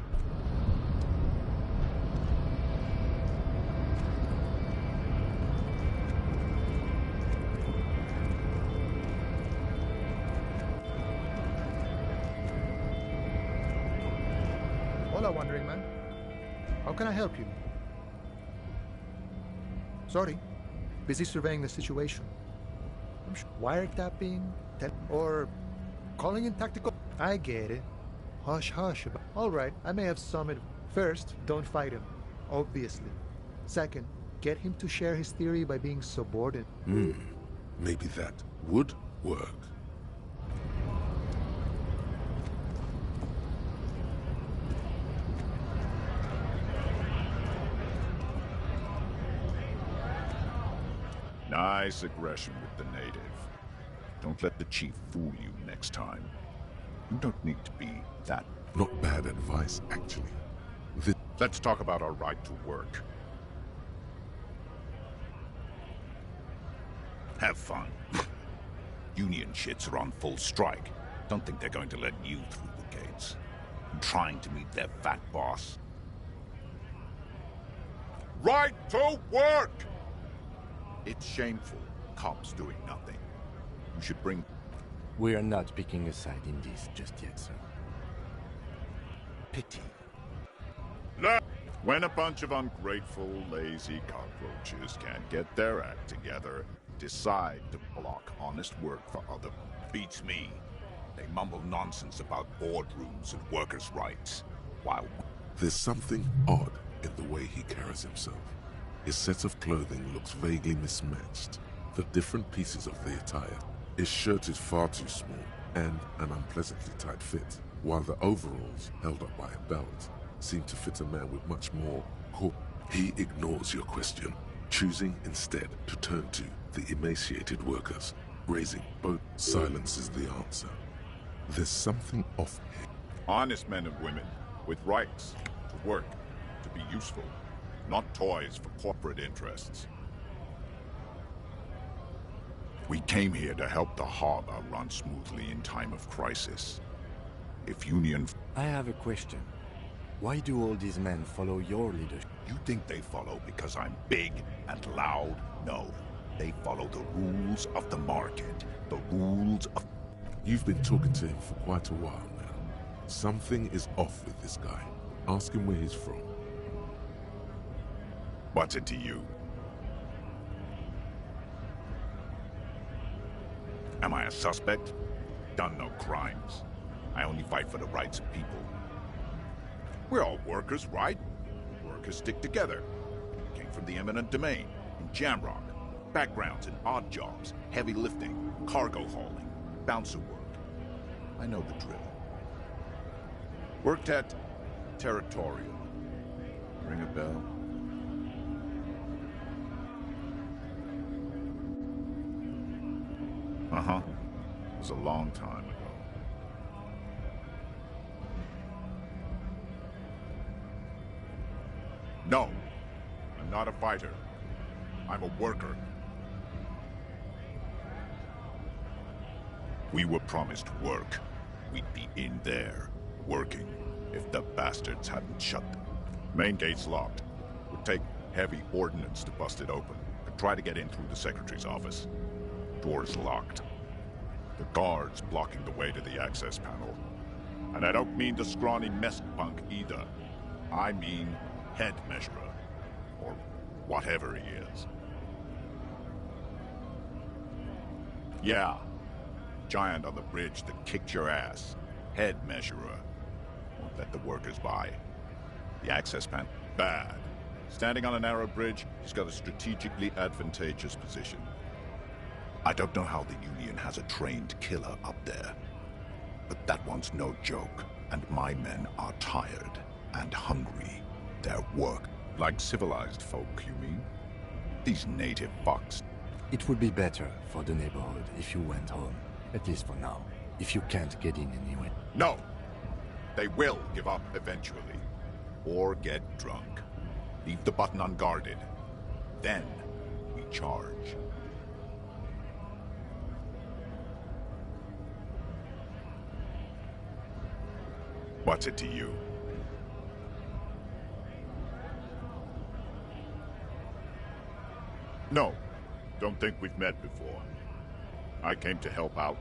Hola, wandering man. How can I help you? Sorry, busy surveying the situation. Wiretapping, or calling in tactical... I get it. Hush, hush. All right, I may have some... First, don't fight him, obviously. Second, get him to share his theory by being subordinate. Maybe that would work. Nice aggression with the native. Don't let the chief fool you next time. You don't need to be that... Not bad advice, actually. Let's talk about our right to work. Have fun. Union shits are on full strike. Don't think they're going to let you through the gates. I'm trying to meet their fat boss. Right to work! It's shameful. Cops doing nothing. You should bring... We are not picking a side in this just yet, sir. Pity. When a bunch of ungrateful, lazy cockroaches can't get their act together, decide to block honest work for other... Beats me. They mumble nonsense about boardrooms and workers' rights, while... There's something odd in the way he carries himself. His set of clothing looks vaguely mismatched. The different pieces of the attire. His shirt is far too small and an unpleasantly tight fit, while the overalls, held up by a belt, seem to fit a man with much more He ignores your question, choosing instead to turn to the emaciated workers, raising both. Silence is the answer. There's something off here. Honest men and women, with rights, to work, to be useful. Not toys for corporate interests. We came here to help the harbor run smoothly in time of crisis. If Union... I have a question. Why do all these men follow your leadership? You think they follow because I'm big and loud? No. They follow the rules of the market. The rules of... You've been talking to him for quite a while now. Something is off with this guy. Ask him where he's from. What's it to you? Am I a suspect? Done no crimes. I only fight for the rights of people. We're all workers, right? Workers stick together. Came from the eminent domain, in Jamrock. Backgrounds in odd jobs, heavy lifting, cargo hauling, bouncer work. I know the drill. Worked at Territorial. Ring a bell? Uh-huh. It was a long time ago. No, I'm not a fighter. I'm a worker. We were promised work. We'd be in there, working, if the bastards hadn't shut them. Main gate's locked. Would take heavy ordnance to bust it open. Could try to get in through the secretary's office. Door's locked. The guard's blocking the way to the access panel. And I don't mean the scrawny mess punk either. I mean head measurer. Or whatever he is. Yeah. Giant on the bridge that kicked your ass. Head measurer. Won't let the workers by. The access panel, bad. Standing on a narrow bridge, he's got a strategically advantageous position. I don't know how the Union has a trained killer up there. But that one's no joke, and my men are tired and hungry. Their work, like civilized folk, you mean? These native fucks. It would be better for the neighborhood if you went home. At least for now. If you can't get in anyway. No! They will give up eventually. Or get drunk. Leave the button unguarded. Then, we charge. What's it to you? No. Don't think we've met before. I came to help out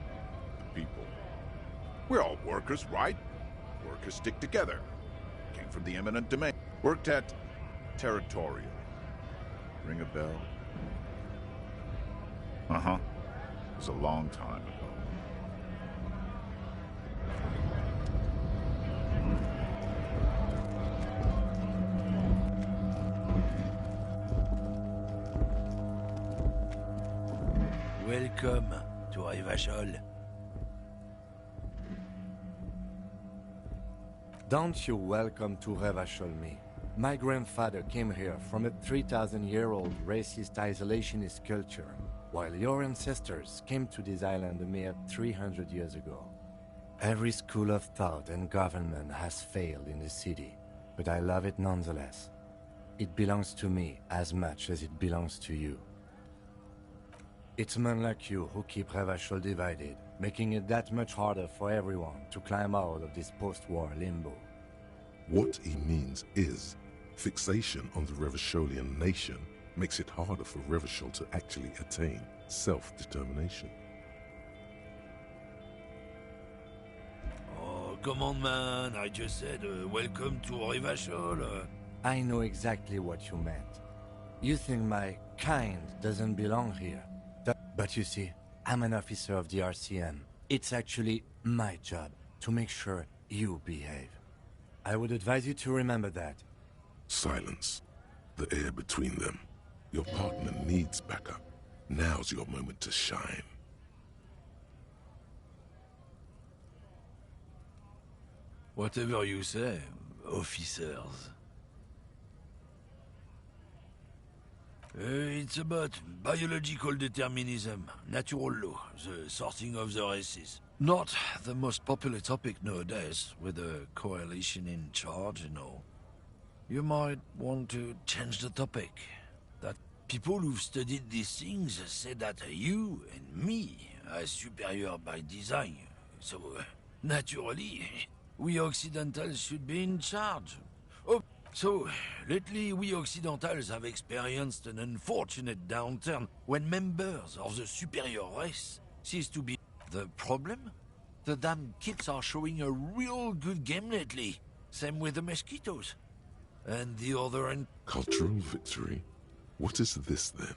the people. We're all workers, right? Workers stick together. Came from the eminent domain. Worked at Territorial. Ring a bell? Uh-huh. It was a long time ago. Welcome to Revachol. Don't you welcome to Revachol me. My grandfather came here from a 3,000-year-old racist isolationist culture, while your ancestors came to this island a mere 300 years ago. Every school of thought and government has failed in the city, but I love it nonetheless. It belongs to me as much as it belongs to you. It's men like you who keep Revachol divided, making it that much harder for everyone to climb out of this post-war limbo. What he means is, fixation on the Revacholian nation makes it harder for Revachol to actually attain self-determination. Oh, come on, man. I just said, welcome to Revachol. I know exactly what you meant. You think my kind doesn't belong here. But you see, I'm an officer of the RCM. It's actually my job to make sure you behave. I would advise you to remember that. Silence. The air between them. Your partner needs backup. Now's your moment to shine. Whatever you say, officers. It's about biological determinism, natural law, the sorting of the races. Not the most popular topic nowadays, with the coalition in charge and all. You might want to change the topic. That people who've studied these things say that you and me are superior by design. So, naturally, we Occidentals should be in charge. So, lately we Occidentals have experienced an unfortunate downturn when members of the superior race cease to be the problem. The damn kids are showing a real good game lately. Same with the mosquitoes. And the other end... Cultural victory? What is this then?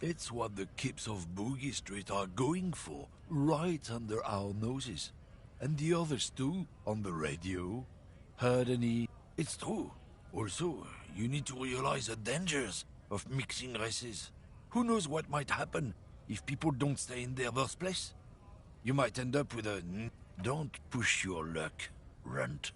It's what the kids of Boogie Street are going for, right under our noses. And the others too, on the radio. Heard any... It's true. Also, you need to realize the dangers of mixing races. Who knows what might happen if people don't stay in their birthplace? You might end up with a... Don't push your luck, runt.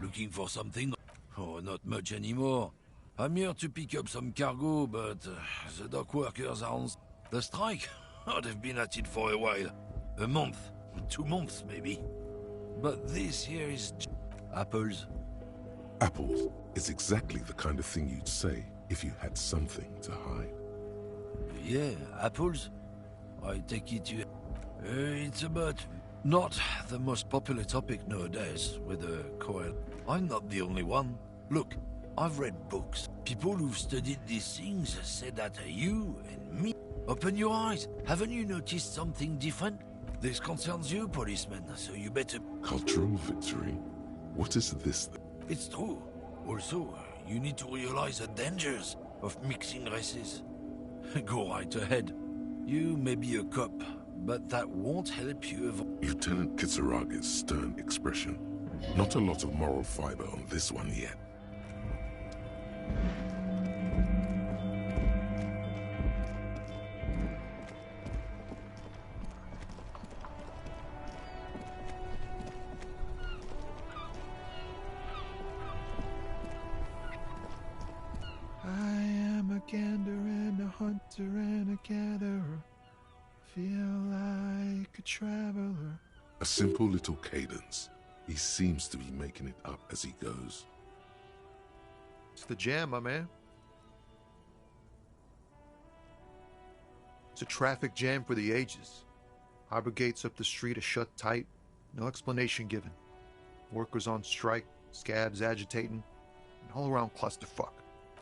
Looking for something? Oh, not much anymore. I'm here to pick up some cargo, but the dock workers are on the strike. Oh, they've been at it for a while. A month, 2 months maybe. But this here is apples. Apples is exactly the kind of thing you'd say if you had something to hide. Yeah, apples. I take it you... it's about... Not the most popular topic nowadays with the coil. I'm not the only one. Look, I've read books. People who've studied these things say that you and me... Open your eyes. Haven't you noticed something different? This concerns you, policeman, so you better... Cultural victory? What is this? It's true. Also, you need to realize the dangers of mixing races. Go right ahead. You may be a cop, but that won't help you avoid... Lieutenant Kisaraga's stern expression. Not a lot of moral fiber on this one yet. I am a gander and a hunter and a gatherer. Feel like a traveler. A simple little cadence. He seems to be making it up as he goes. It's the jam, my man. It's a traffic jam for the ages. Harbor gates up the street are shut tight. No explanation given. Workers on strike, scabs agitating, an all-around clusterfuck.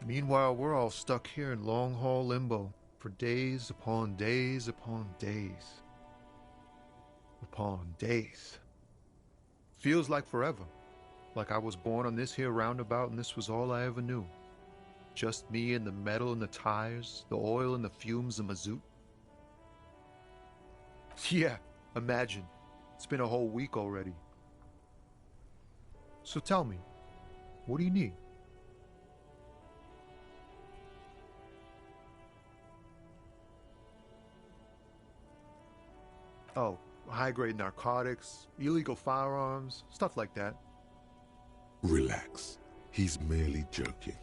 Meanwhile, we're all stuck here in long-haul limbo for days upon days upon days. Upon days. Feels like forever. Like I was born on this here roundabout and this was all I ever knew. Just me and the metal and the tires, the oil and the fumes of mazout. Yeah, imagine. It's been a whole week already. So tell me, what do you need? Oh, high-grade narcotics, illegal firearms, stuff like that. Relax. He's merely joking.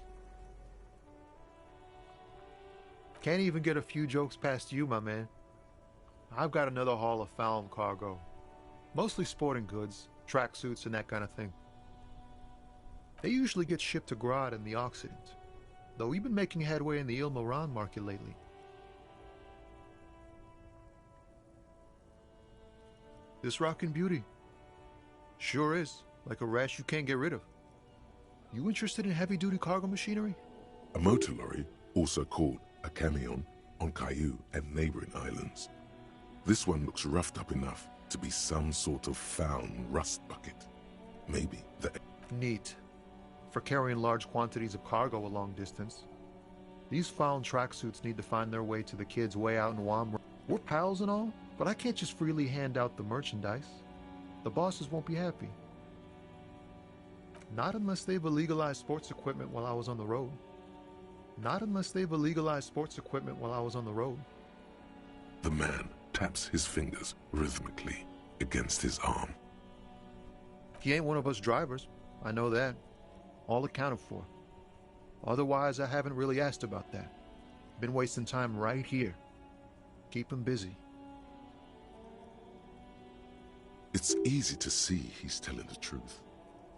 Can't even get a few jokes past you, my man. I've got another haul of found cargo. Mostly sporting goods, tracksuits, and that kind of thing. They usually get shipped to Grad in the Occident, though we've been making headway in the Il Moran market lately. This rockin' beauty. Sure is, like a rash you can't get rid of. You interested in heavy-duty cargo machinery? A motor lorry, also called a camion, on Caillou and neighboring islands. This one looks roughed up enough to be some sort of found rust bucket. Maybe the... Neat. For carrying large quantities of cargo a long distance. These found tracksuits need to find their way to the kids way out in Guam. We're pals and all, but I can't just freely hand out the merchandise. The bosses won't be happy. Not unless they've illegalized sports equipment while I was on the road. Not unless they've illegalized sports equipment while I was on the road. The man taps his fingers rhythmically against his arm. He ain't one of us drivers. I know that. All accounted for. Otherwise, I haven't really asked about that. Been wasting time right here. Keep him busy. It's easy to see he's telling the truth.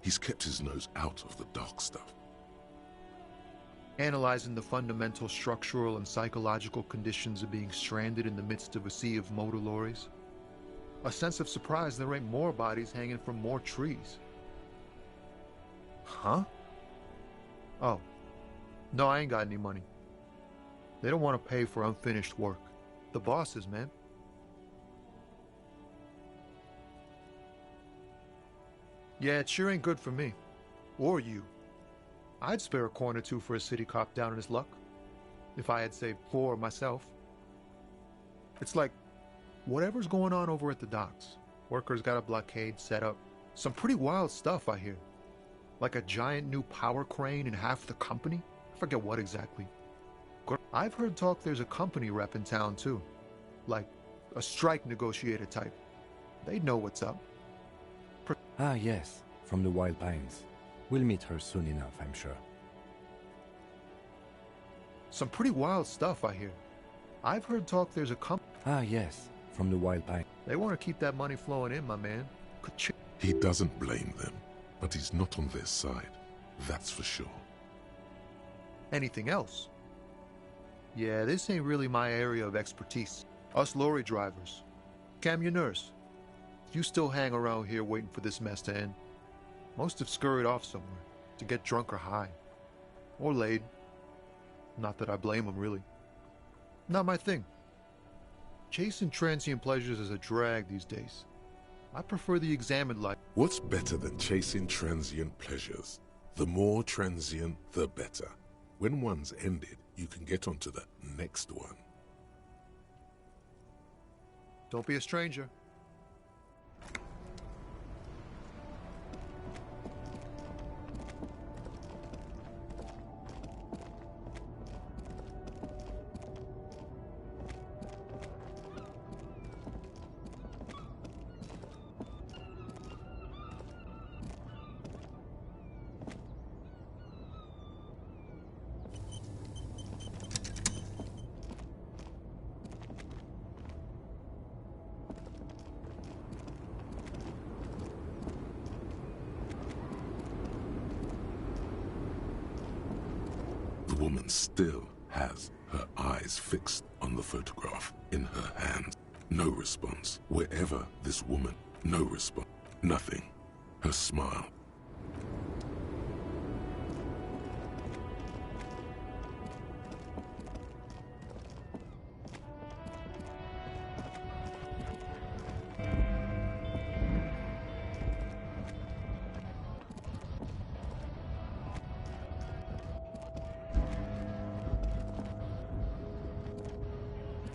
He's kept his nose out of the dark stuff. Analyzing the fundamental structural and psychological conditions of being stranded in the midst of a sea of motor lorries. A sense of surprise there ain't more bodies hanging from more trees. Huh? Oh. No, I ain't got any money. They don't want to pay for unfinished work. The bosses, man. Yeah, it sure ain't good for me. Or you. I'd spare a coin or two for a city cop down in his luck. If I had saved 4 myself. It's like, whatever's going on over at the docks. Workers got a blockade set up. Some pretty wild stuff, I hear. Like a giant new power crane in half the company? I forget what exactly. I've heard talk there's a company rep in town too. Like a strike negotiator type. They'd know what's up. Ah, yes, from the Wild Pines. We'll meet her soon enough, I'm sure. Some pretty wild stuff, I hear. I've heard talk there's a company. Ah, yes, from the Wild Pines. They want to keep that money flowing in, my man. He doesn't blame them, but he's not on their side. That's for sure. Anything else? Yeah, this ain't really my area of expertise. Us lorry drivers. Camionneurs. You still hang around here waiting for this mess to end. Most have scurried off somewhere to get drunk or high. Or laid. Not that I blame them, really. Not my thing. Chasing transient pleasures is a drag these days. I prefer the examined life. What's better than chasing transient pleasures? The more transient, the better. When one's ended, you can get onto the next one. Don't be a stranger. The woman still has her eyes fixed on the photograph in her hand. No response. Wherever this woman, no response. Nothing. Her smile.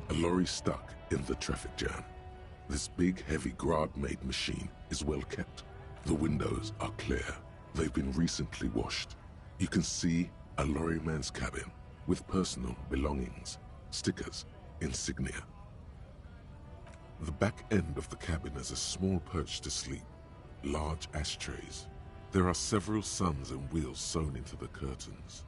A lorry stuck in the traffic jam. This big, heavy Grad-made machine is well kept. The windows are clear. They've been recently washed. You can see a lorryman's cabin with personal belongings, stickers, insignia. The back end of the cabin is a small perch to sleep, large ashtrays. There are several suns and wheels sewn into the curtains.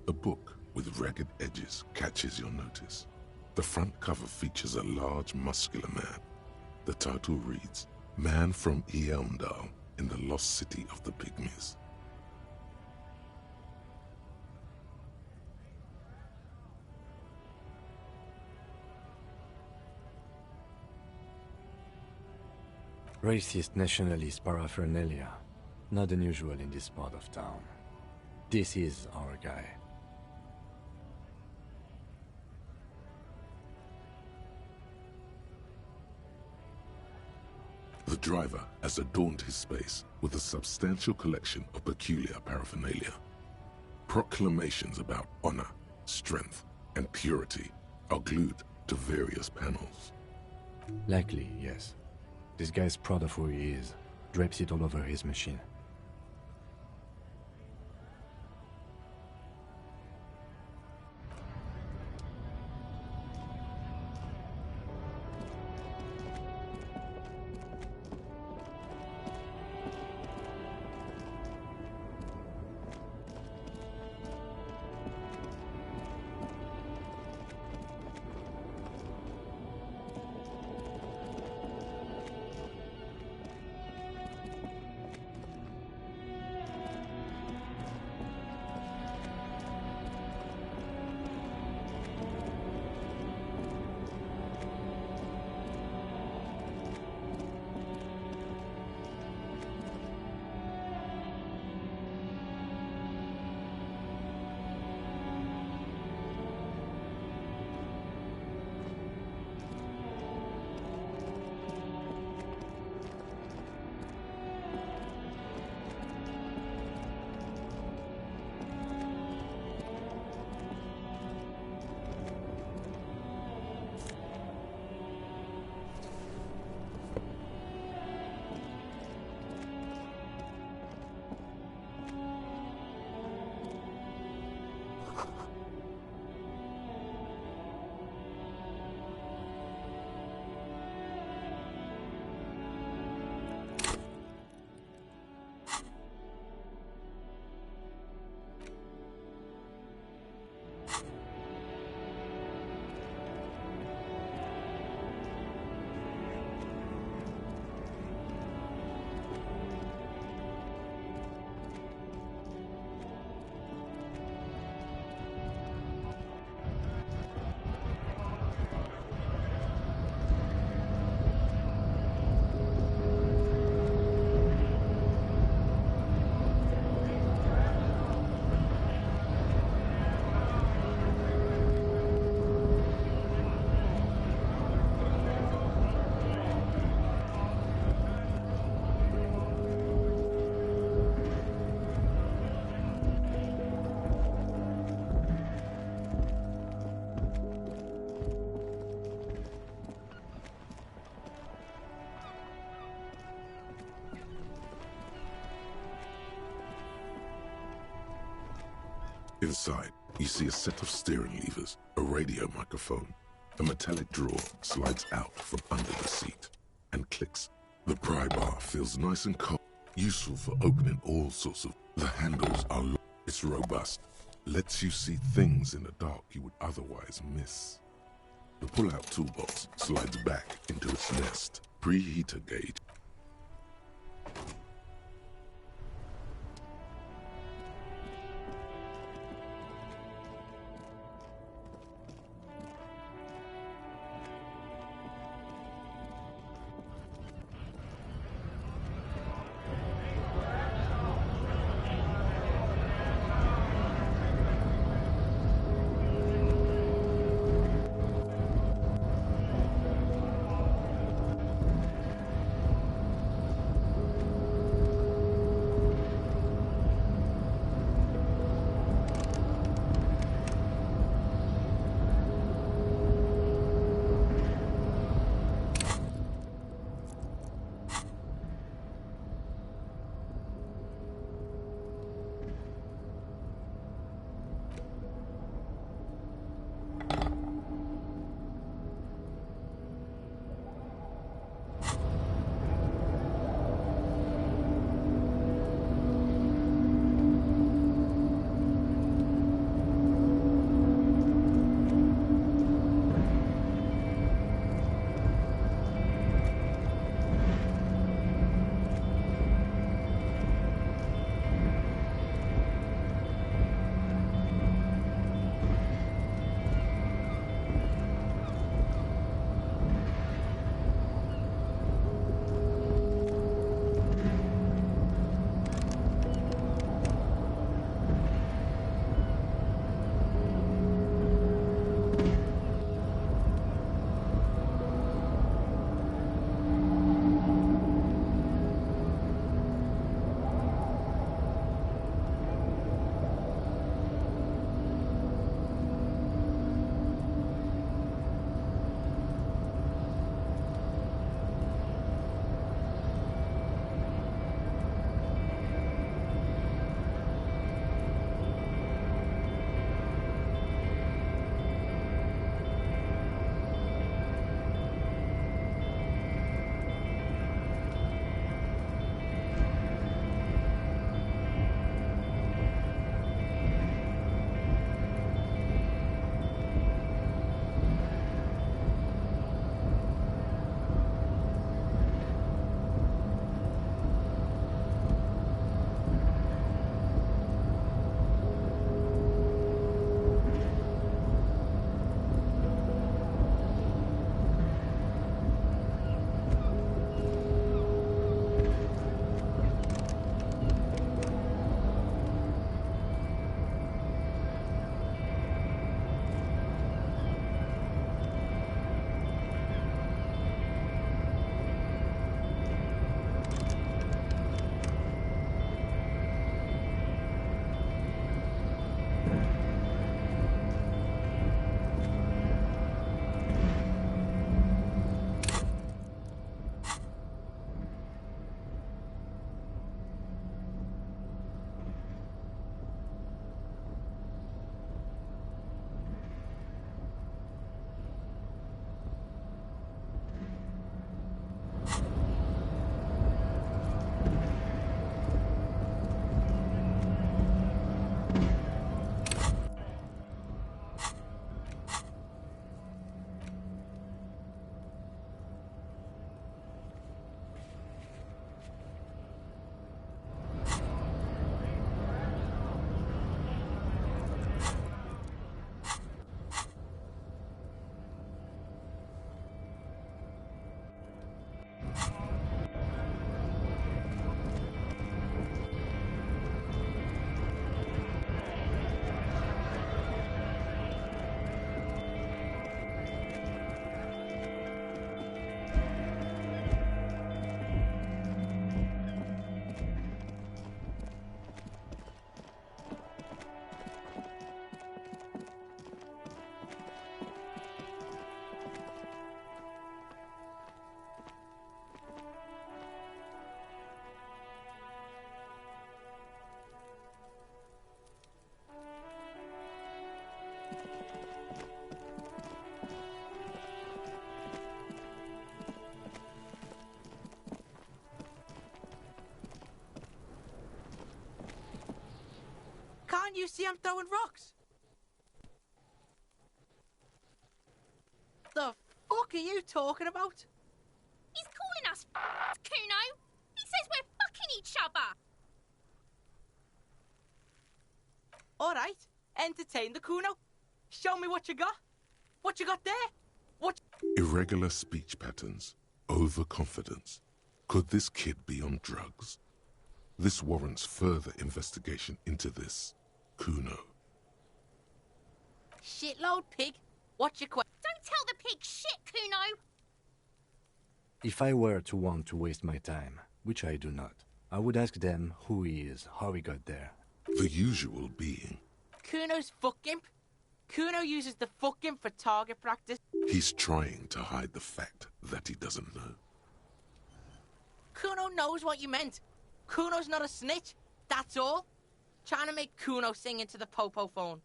A book with ragged edges catches your notice. The front cover features a large, muscular man. The title reads, Man from Eamdal in the Lost City of the Pygmies. Racist nationalist paraphernalia. Not unusual in this part of town. This is our guy. The driver has adorned his space with a substantial collection of peculiar paraphernalia. Proclamations about honor, strength, and purity are glued to various panels. Likely, yes. This guy's proud of who he is. Drapes it all over his machine. Inside, you see a set of steering levers, a radio microphone. A metallic drawer slides out from under the seat and clicks. The pry bar feels nice and cold, useful for opening all sorts of... The handles are locked. It's robust. Lets you see things in the dark you would otherwise miss. The pull-out toolbox slides back into its nest. Preheater gauge. Can't you see I'm throwing rocks? The fuck are you talking about? He's calling us Kuno. He says we're fucking each other. Alright, entertain the Kuno. Show me what you got. What you got there? What? Irregular speech patterns. Overconfidence. Could this kid be on drugs? This warrants further investigation into this Kuno. Shitload pig. What's your Don't tell the pig shit, Kuno. If I were to want to waste my time, which I do not, I would ask them who he is, how he got there. The usual being. Kuno's fuck imp. Kuno uses the fuck imp for target practice. He's trying to hide the fact that he doesn't know. Kuno knows what you meant. Kuno's not a snitch, that's all. Trying to make Kuno sing into the popo phone.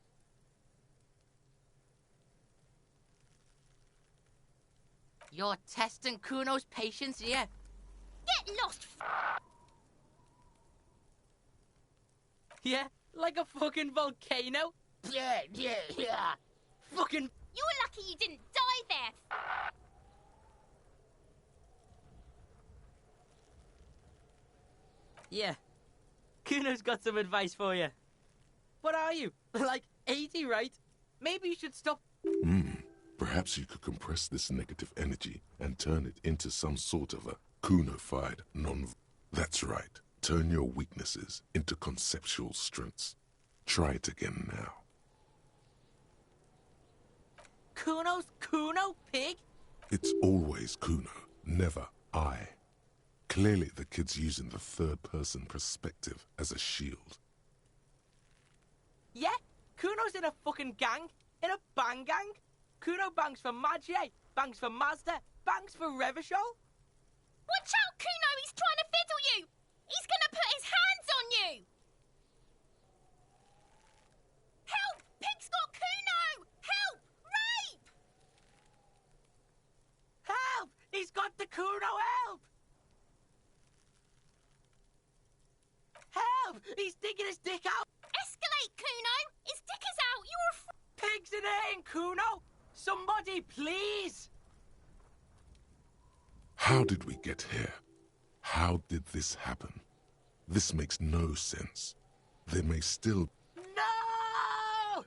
You're testing Kuno's patience here. Get lost, Yeah, like a fucking volcano. Yeah. Fucking... You were lucky you didn't die there. Yeah. Kuno's got some advice for you. What are you? Like 80, right? Maybe you should stop... Perhaps you could compress this negative energy and turn it into some sort of a Kuno-fied non... That's right. Turn your weaknesses into conceptual strengths. Try it again now. Kuno's Kuno, pig? It's always Kuno, never I. Clearly the kid's using the third-person perspective as a shield. Yeah? Kuno's in a fucking gang. In a bang gang. Kuno bangs for Magie, bangs for Mazda, bangs for Revachol. Watch out, Kuno! He's trying to fiddle you! He's gonna put his hands on you! Help! Pig's got Kuno! Help! Rape! Help! He's got the Kuno, help! Help! He's digging his dick out! Escalate, Kuno! His dick is out! You're a Pigs in here, Kuno! Somebody, please! How did we get here? How did this happen? This makes no sense. There may still... No!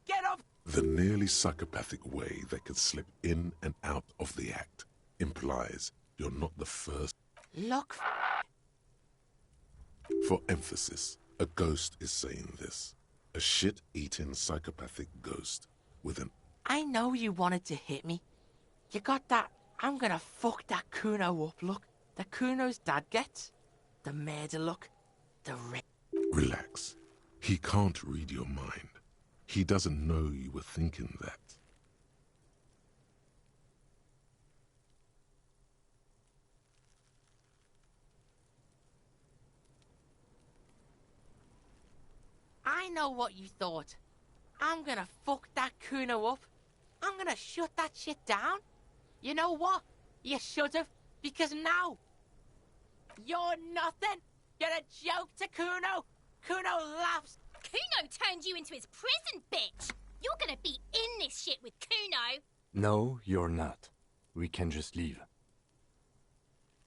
Get up! The nearly psychopathic way they could slip in and out of the act implies you're not the first. Look... For emphasis, a ghost is saying this. A shit-eating psychopathic ghost with an... I know you wanted to hit me. You got that, I'm gonna fuck that Kuno up look. The Kuno's dad gets. The murder look. The Relax. He can't read your mind. He doesn't know you were thinking that. I know what you thought. I'm gonna fuck that Kuno up. I'm gonna shut that shit down. You know what? You should've, because now... You're nothing. You're a joke to Kuno. Kuno laughs. Kuno turned you into his prison, bitch. You're gonna be in this shit with Kuno. No, you're not. We can just leave.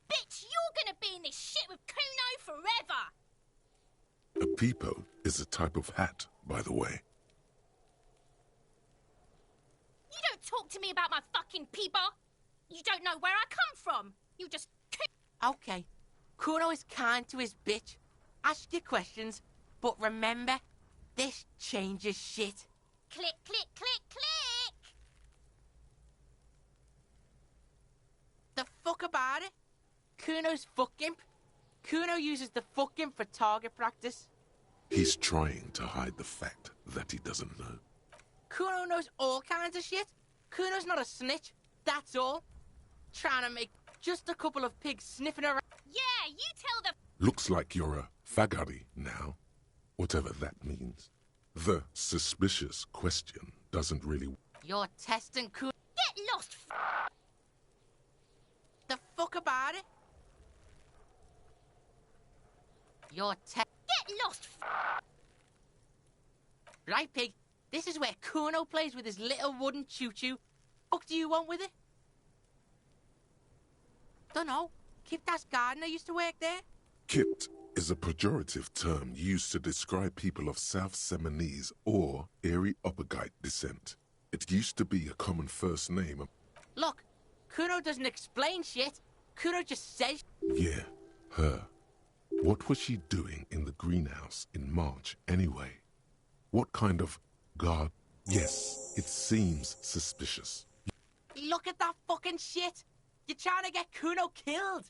Bitch, you're gonna be in this shit with Kuno forever. A peepo is a type of hat, by the way. You don't talk to me about my fucking peeper. You don't know where I come from. You just... Okay. Kuno is kind to his bitch. Ask your questions, but remember, this changes shit. Click, click, click, click. The fuck about it? Kuno's fuck imp. Kuno uses the fuck imp for target practice. He's trying to hide the fact that he doesn't know. Kuno knows all kinds of shit. Kuno's not a snitch, that's all. Trying to make just a couple of pigs sniffing around. Yeah, you tell the... Looks like you're a fagari now, whatever that means. The suspicious question doesn't really... You're testing Kuno. Get lost, The fuck about it? You're Get Get lost. Right, Pig. This is where Kuno plays with his little wooden choo-choo. What do you want with it? Dunno. Kiptas gardener used to work there. Kipt is a pejorative term used to describe people of South Seminese or Erie-Uppergite descent. It used to be a common first name. Look, Kuno doesn't explain shit. Kuno just says... Yeah, her. What was she doing in the greenhouse in March anyway? What kind of guard? Yes, it seems suspicious. Look at that fucking shit. You're trying to get Kuno killed.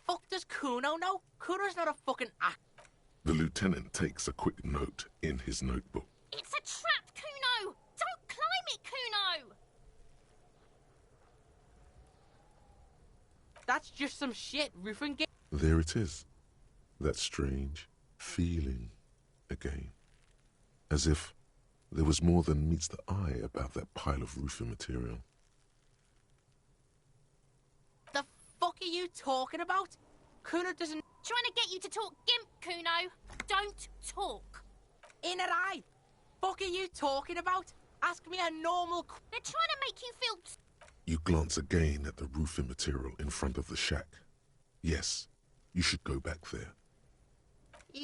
Fuck does Kuno know? Kuno's not a fucking act. The lieutenant takes a quick note in his notebook. It's a trap, Kuno. Don't climb it, Kuno. That's just some shit, Rufin. There it is. That strange feeling again. As if there was more than meets the eye about that pile of roofing material. The fuck are you talking about? Kuno doesn't... Trying to get you to talk gimp, Kuno. Don't talk. Inner eye. Fuck are you talking about? Ask me a normal... They're trying to make you feel... You glance again at the roofing material in front of the shack. Yes, you should go back there.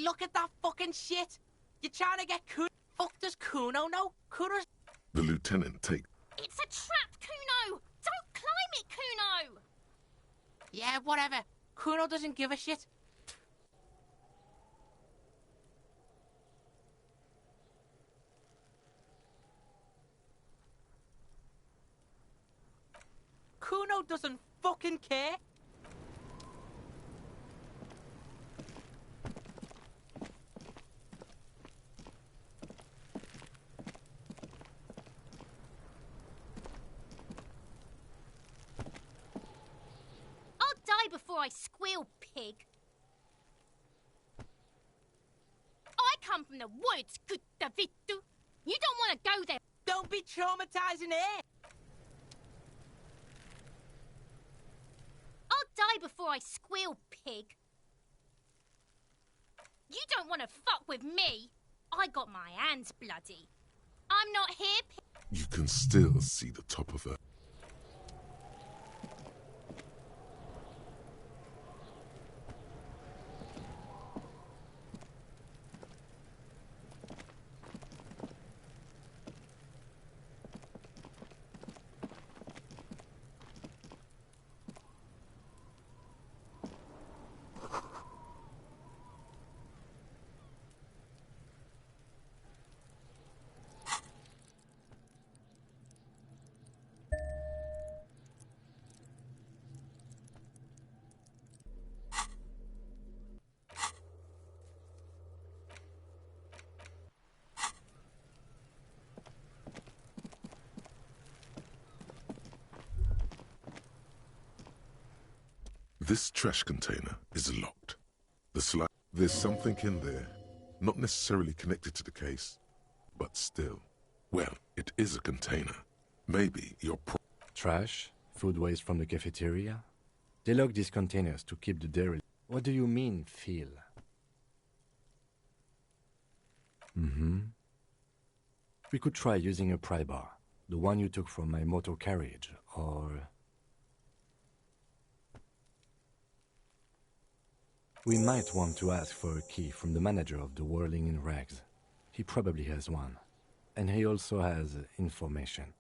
Look at that fucking shit. You're trying to get Kuno... Fuck does Kuno know? Kuno's... The lieutenant takes... It's a trap, Kuno. Don't climb it, Kuno. Yeah, whatever. Kuno doesn't give a shit. Kuno doesn't fucking care. I'll die before I squeal, pig. I come from the woods, good Davidu. You don't want to go there. Don't be traumatizing here. I'll die before I squeal, pig. You don't want to fuck with me. I got my hands bloody. I'm not here, pig. You can still see the top of her. This trash container is locked. There's something in there, not necessarily connected to the case, but still. Well, it is a container. Maybe your Trash? Food waste from the cafeteria? They lock these containers to keep the dairy. What do you mean, feel? We could try using a pry bar, the one you took from my motor carriage, or... We might want to ask for a key from the manager of the Whirling in Rags. He probably has one. And he also has information.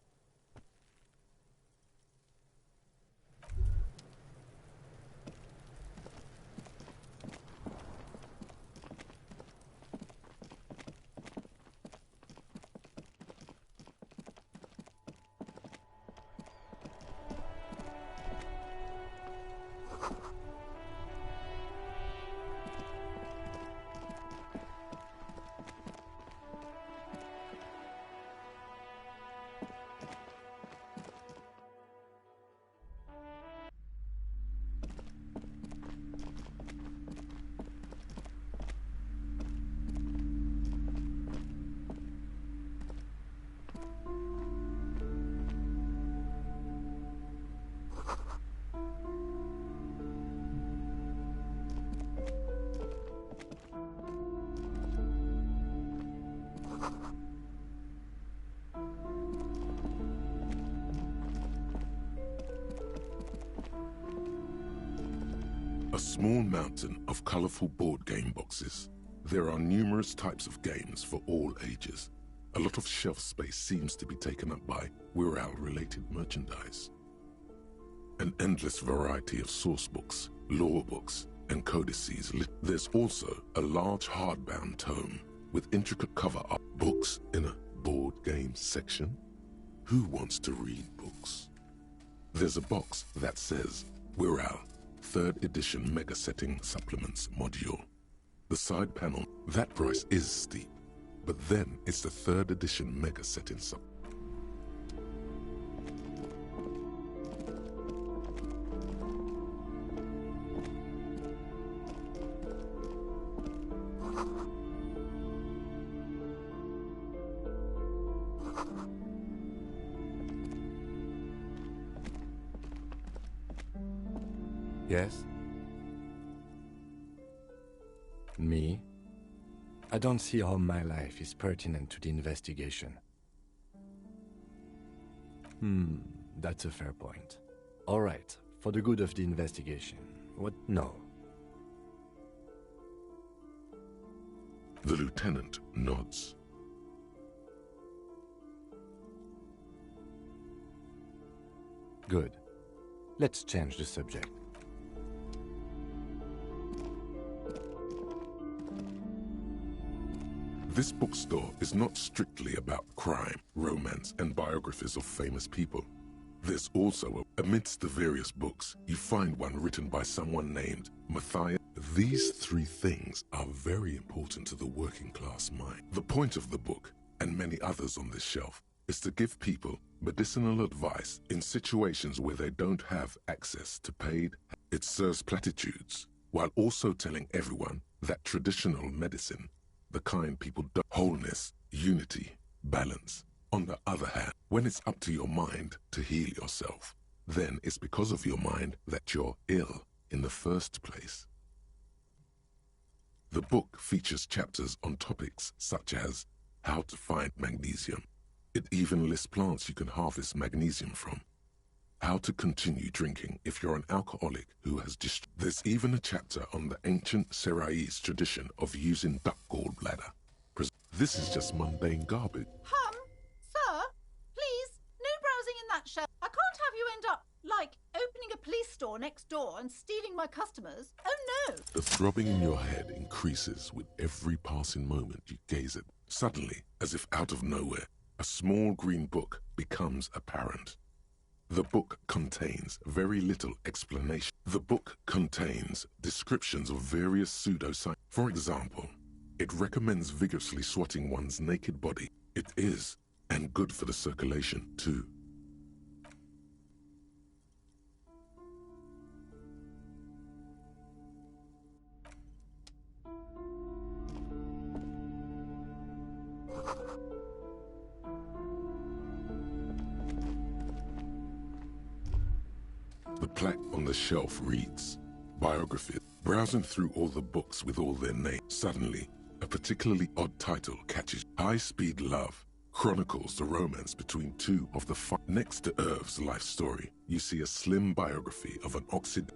A small mountain of colorful board game boxes. There are numerous types of games for all ages. A lot of shelf space seems to be taken up by Wirral-related merchandise. An endless variety of source books, lore books, and codices. There's also a large hardbound tome with intricate cover art. Books in a board game section? Who wants to read books? There's a box that says Wirral 3rd edition Mega Setting Supplements Module. The side panel, that price is steep, but then it's the 3rd edition Mega Setting Supplements. Yes? Me? I don't see how my life is pertinent to the investigation. That's a fair point. All right, for the good of the investigation. What? No. The lieutenant nods. Good. Let's change the subject. This bookstore is not strictly about crime, romance, and biographies of famous people. There's also, amidst the various books, you find one written by someone named Matthias. These three things are very important to the working class mind. The point of the book, and many others on this shelf, is to give people medicinal advice in situations where they don't have access to paid. It serves platitudes, while also telling everyone that traditional medicine, the kind people do, wholeness, unity, balance. On the other hand, when it's up to your mind to heal yourself, then it's because of your mind that you're ill in the first place. The book features chapters on topics such as how to find magnesium. It even lists plants you can harvest magnesium from. How to continue drinking if you're an alcoholic who has There's even a chapter on the ancient Seraïs tradition of using duck gallbladder. This is just mundane garbage. Sir, please, no browsing in that shelf. I can't have you end up, like, opening a police store next door and stealing my customers. Oh no! The throbbing in your head increases with every passing moment you gaze at. Suddenly, as if out of nowhere, a small green book becomes apparent. The book contains very little explanation. The book contains descriptions of various pseudoscience. For example, it recommends vigorously swatting one's naked body. It is, and good for the circulation, too. The plaque on the shelf reads, Biography. Browsing through all the books with all their names, suddenly, a particularly odd title catches High Speed Love, chronicles the romance between two of the Next to Irv's life story, you see a slim biography of an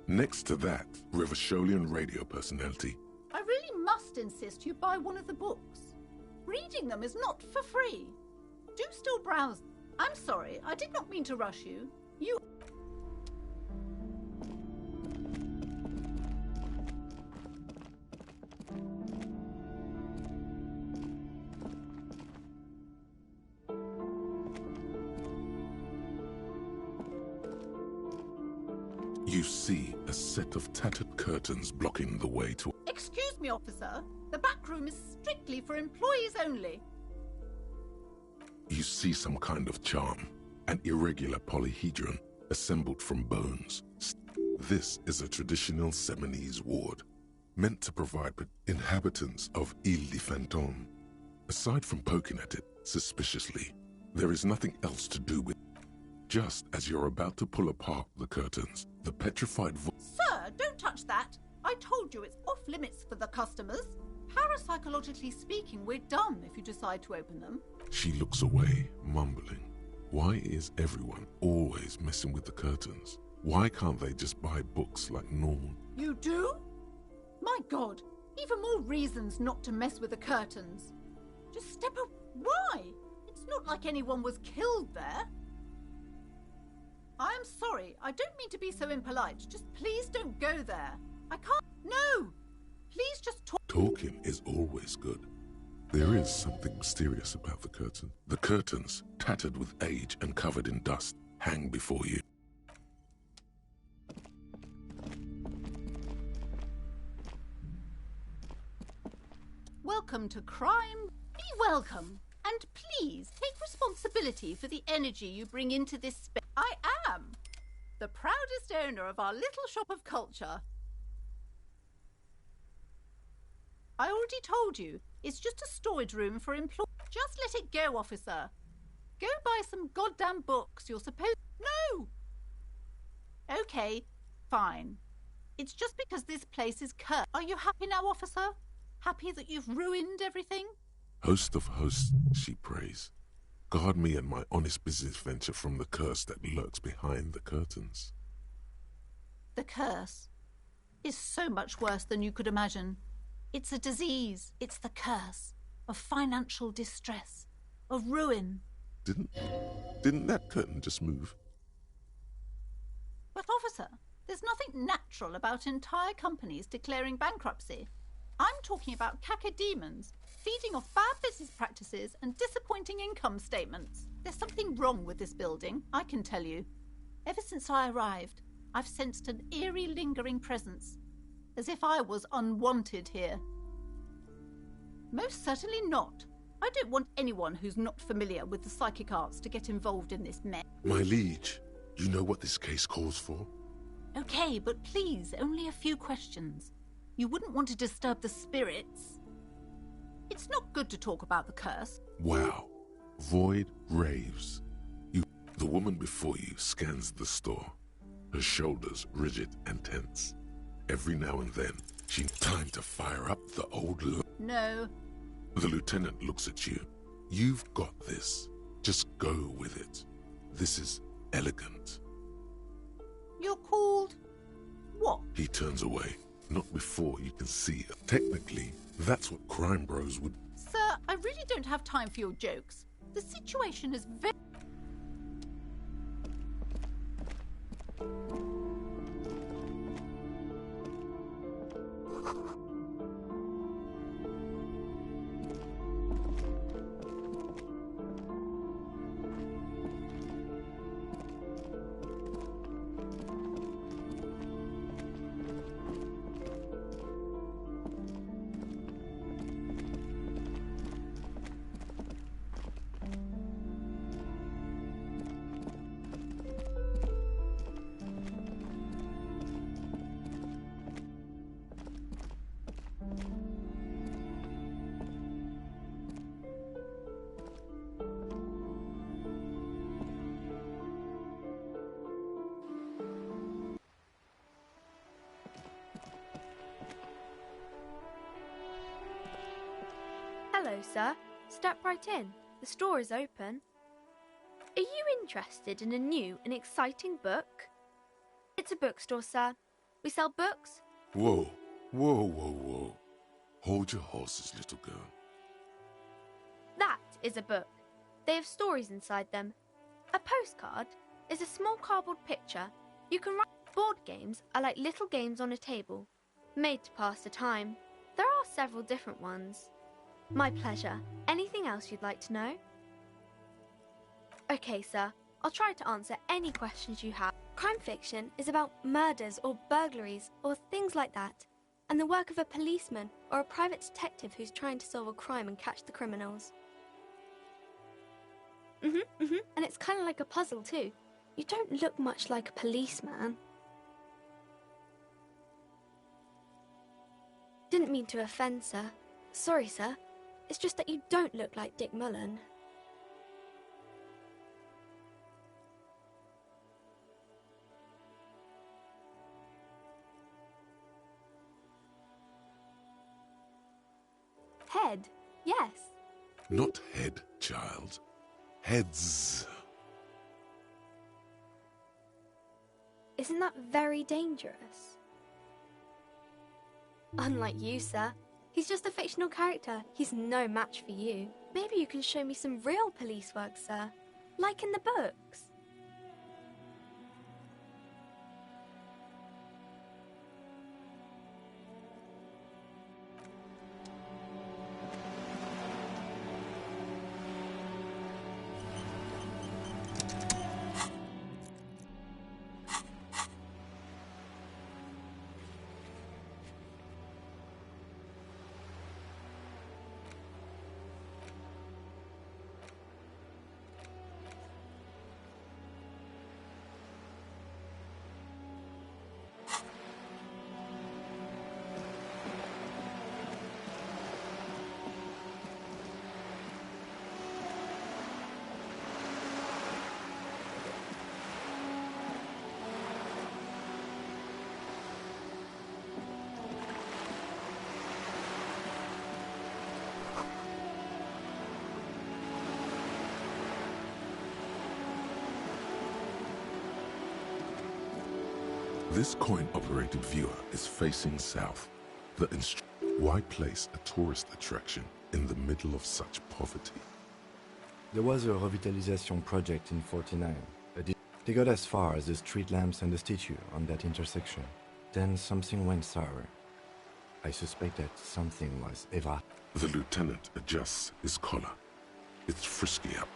Next to that, Revacholian radio personality. I really must insist you buy one of the books. Reading them is not for free. Do still browse. I'm sorry, I did not mean to rush you. You see a set of tattered curtains blocking the way to... Excuse me, officer. The back room is strictly for employees only. You see some kind of charm, an irregular polyhedron assembled from bones. This is a traditional Seminese ward, meant to provide inhabitants of Ile de Fantôme. Aside from poking at it suspiciously, there is nothing else to do with it. Just as you're about to pull apart the curtains, the petrified voice... Sir, don't touch that. I told you it's off limits for the customers. Parapsychologically speaking, we're done if you decide to open them. She looks away, mumbling. Why is everyone always messing with the curtains? Why can't they just buy books like normal? You do? My God, even more reasons not to mess with the curtains. Just step up. Why? It's not like anyone was killed there. I am sorry. I don't mean to be so impolite. Just please don't go there. I can't. No! Please just talk. Talking is always good. There is something mysterious about the curtain. The curtains, tattered with age and covered in dust, hang before you. Welcome to crime. Be welcome. And please take responsibility for the energy you bring into this space. I am the proudest owner of our little shop of culture. I already told you, it's just a storage room for employees. Just let it go, officer. Go buy some goddamn books. You're supposed... No! Okay, fine. It's just because this place is cursed. Are you happy now, officer? Happy that you've ruined everything? Host of hosts, she prays. Guard me and my honest business venture from the curse that lurks behind the curtains. The curse is so much worse than you could imagine. It's a disease. It's the curse of financial distress, of ruin. Didn't that curtain just move? But officer, there's nothing natural about entire companies declaring bankruptcy. I'm talking about cacodemons feeding off bad business practices and disappointing income statements. There's something wrong with this building, I can tell you. Ever since I arrived, I've sensed an eerie lingering presence, as if I was unwanted here. Most certainly not. I don't want anyone who's not familiar with the psychic arts to get involved in this mess. My liege, you know what this case calls for? Okay, but please, only a few questions. You wouldn't want to disturb the spirits. It's not good to talk about the curse. Wow. Void raves. The woman before you scans the store, her shoulders rigid and tense. Every now and then, she's time to fire up the old No. The lieutenant looks at you. You've got this. Just go with it. This is elegant. You're called... what? He turns away. Not before you can see it. Technically, that's what crime bros would... Sir, I really don't have time for your jokes. The situation is very... Hello, sir. Step right in. The store is open. Are you interested in a new and exciting book? It's a bookstore, sir. We sell books. Whoa, whoa, whoa, whoa. Hold your horses, little girl. That is a book. They have stories inside them. A postcard is a small cardboard picture. You can write. Board games are like little games on a table, made to pass the time. There are several different ones. My pleasure. Anything else you'd like to know? Okay, sir. I'll try to answer any questions you have. Crime fiction is about murders or burglaries or things like that, and the work of a policeman or a private detective who's trying to solve a crime and catch the criminals. And it's kind of like a puzzle too. You don't look much like a policeman. Didn't mean to offend, sir. Sorry, sir. It's just that you don't look like Dick Mullen. Head, yes. Not head, child. Heads. Isn't that very dangerous? Unlike you, sir. He's just a fictional character. He's no match for you. Maybe you can show me some real police work, sir. Like in the books. This coin-operated viewer is facing south. Why place a tourist attraction in the middle of such poverty? There was a revitalization project in 49. They got as far as the street lamps and the statue on that intersection. Then something went sour. I suspect that something was Eva. The lieutenant adjusts his collar. It's frisky up.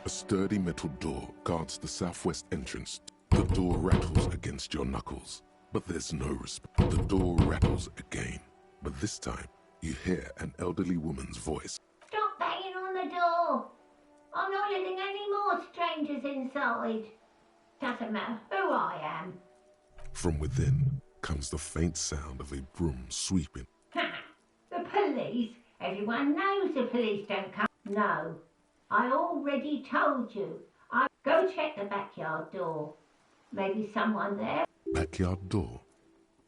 A sturdy metal door guards the southwest entrance. The door rattles against your knuckles, but there's no response. The door rattles again, but this time you hear an elderly woman's voice. Stop banging on the door! I'm not letting any more strangers inside. Doesn't matter who I am. From within comes the faint sound of a broom sweeping. Ha! The police? Everyone knows the police don't come. No. I already told you. Go check the backyard door. Maybe someone there. Backyard door?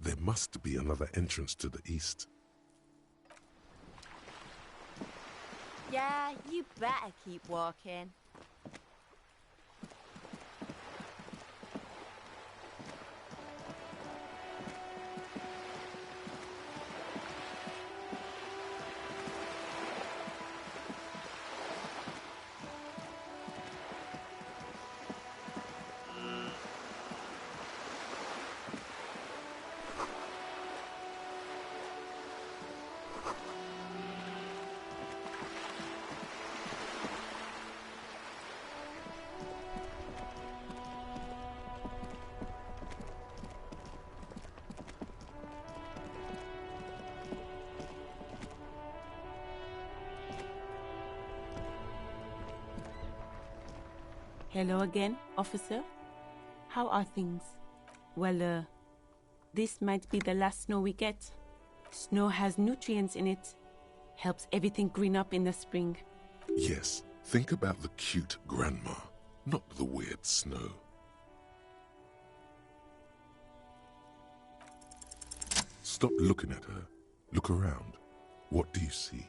There must be another entrance to the east. Yeah, you better keep walking. Hello again, officer. How are things? Well, this might be the last snow we get. Snow has nutrients in it. Helps everything green up in the spring. Yes, think about the cute grandma, not the weird snow. Stop looking at her. Look around. What do you see?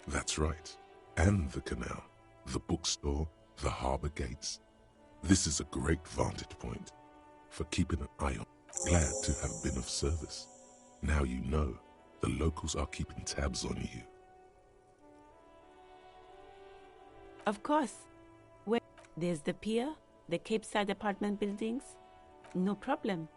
That's right. And the canal, the bookstore, the harbor gates. This is a great vantage point for keeping an eye on. Glad to have been of service. Now you know. The locals are keeping tabs on you. Of course. Where there's the pier, the Cape Side apartment buildings. No problem.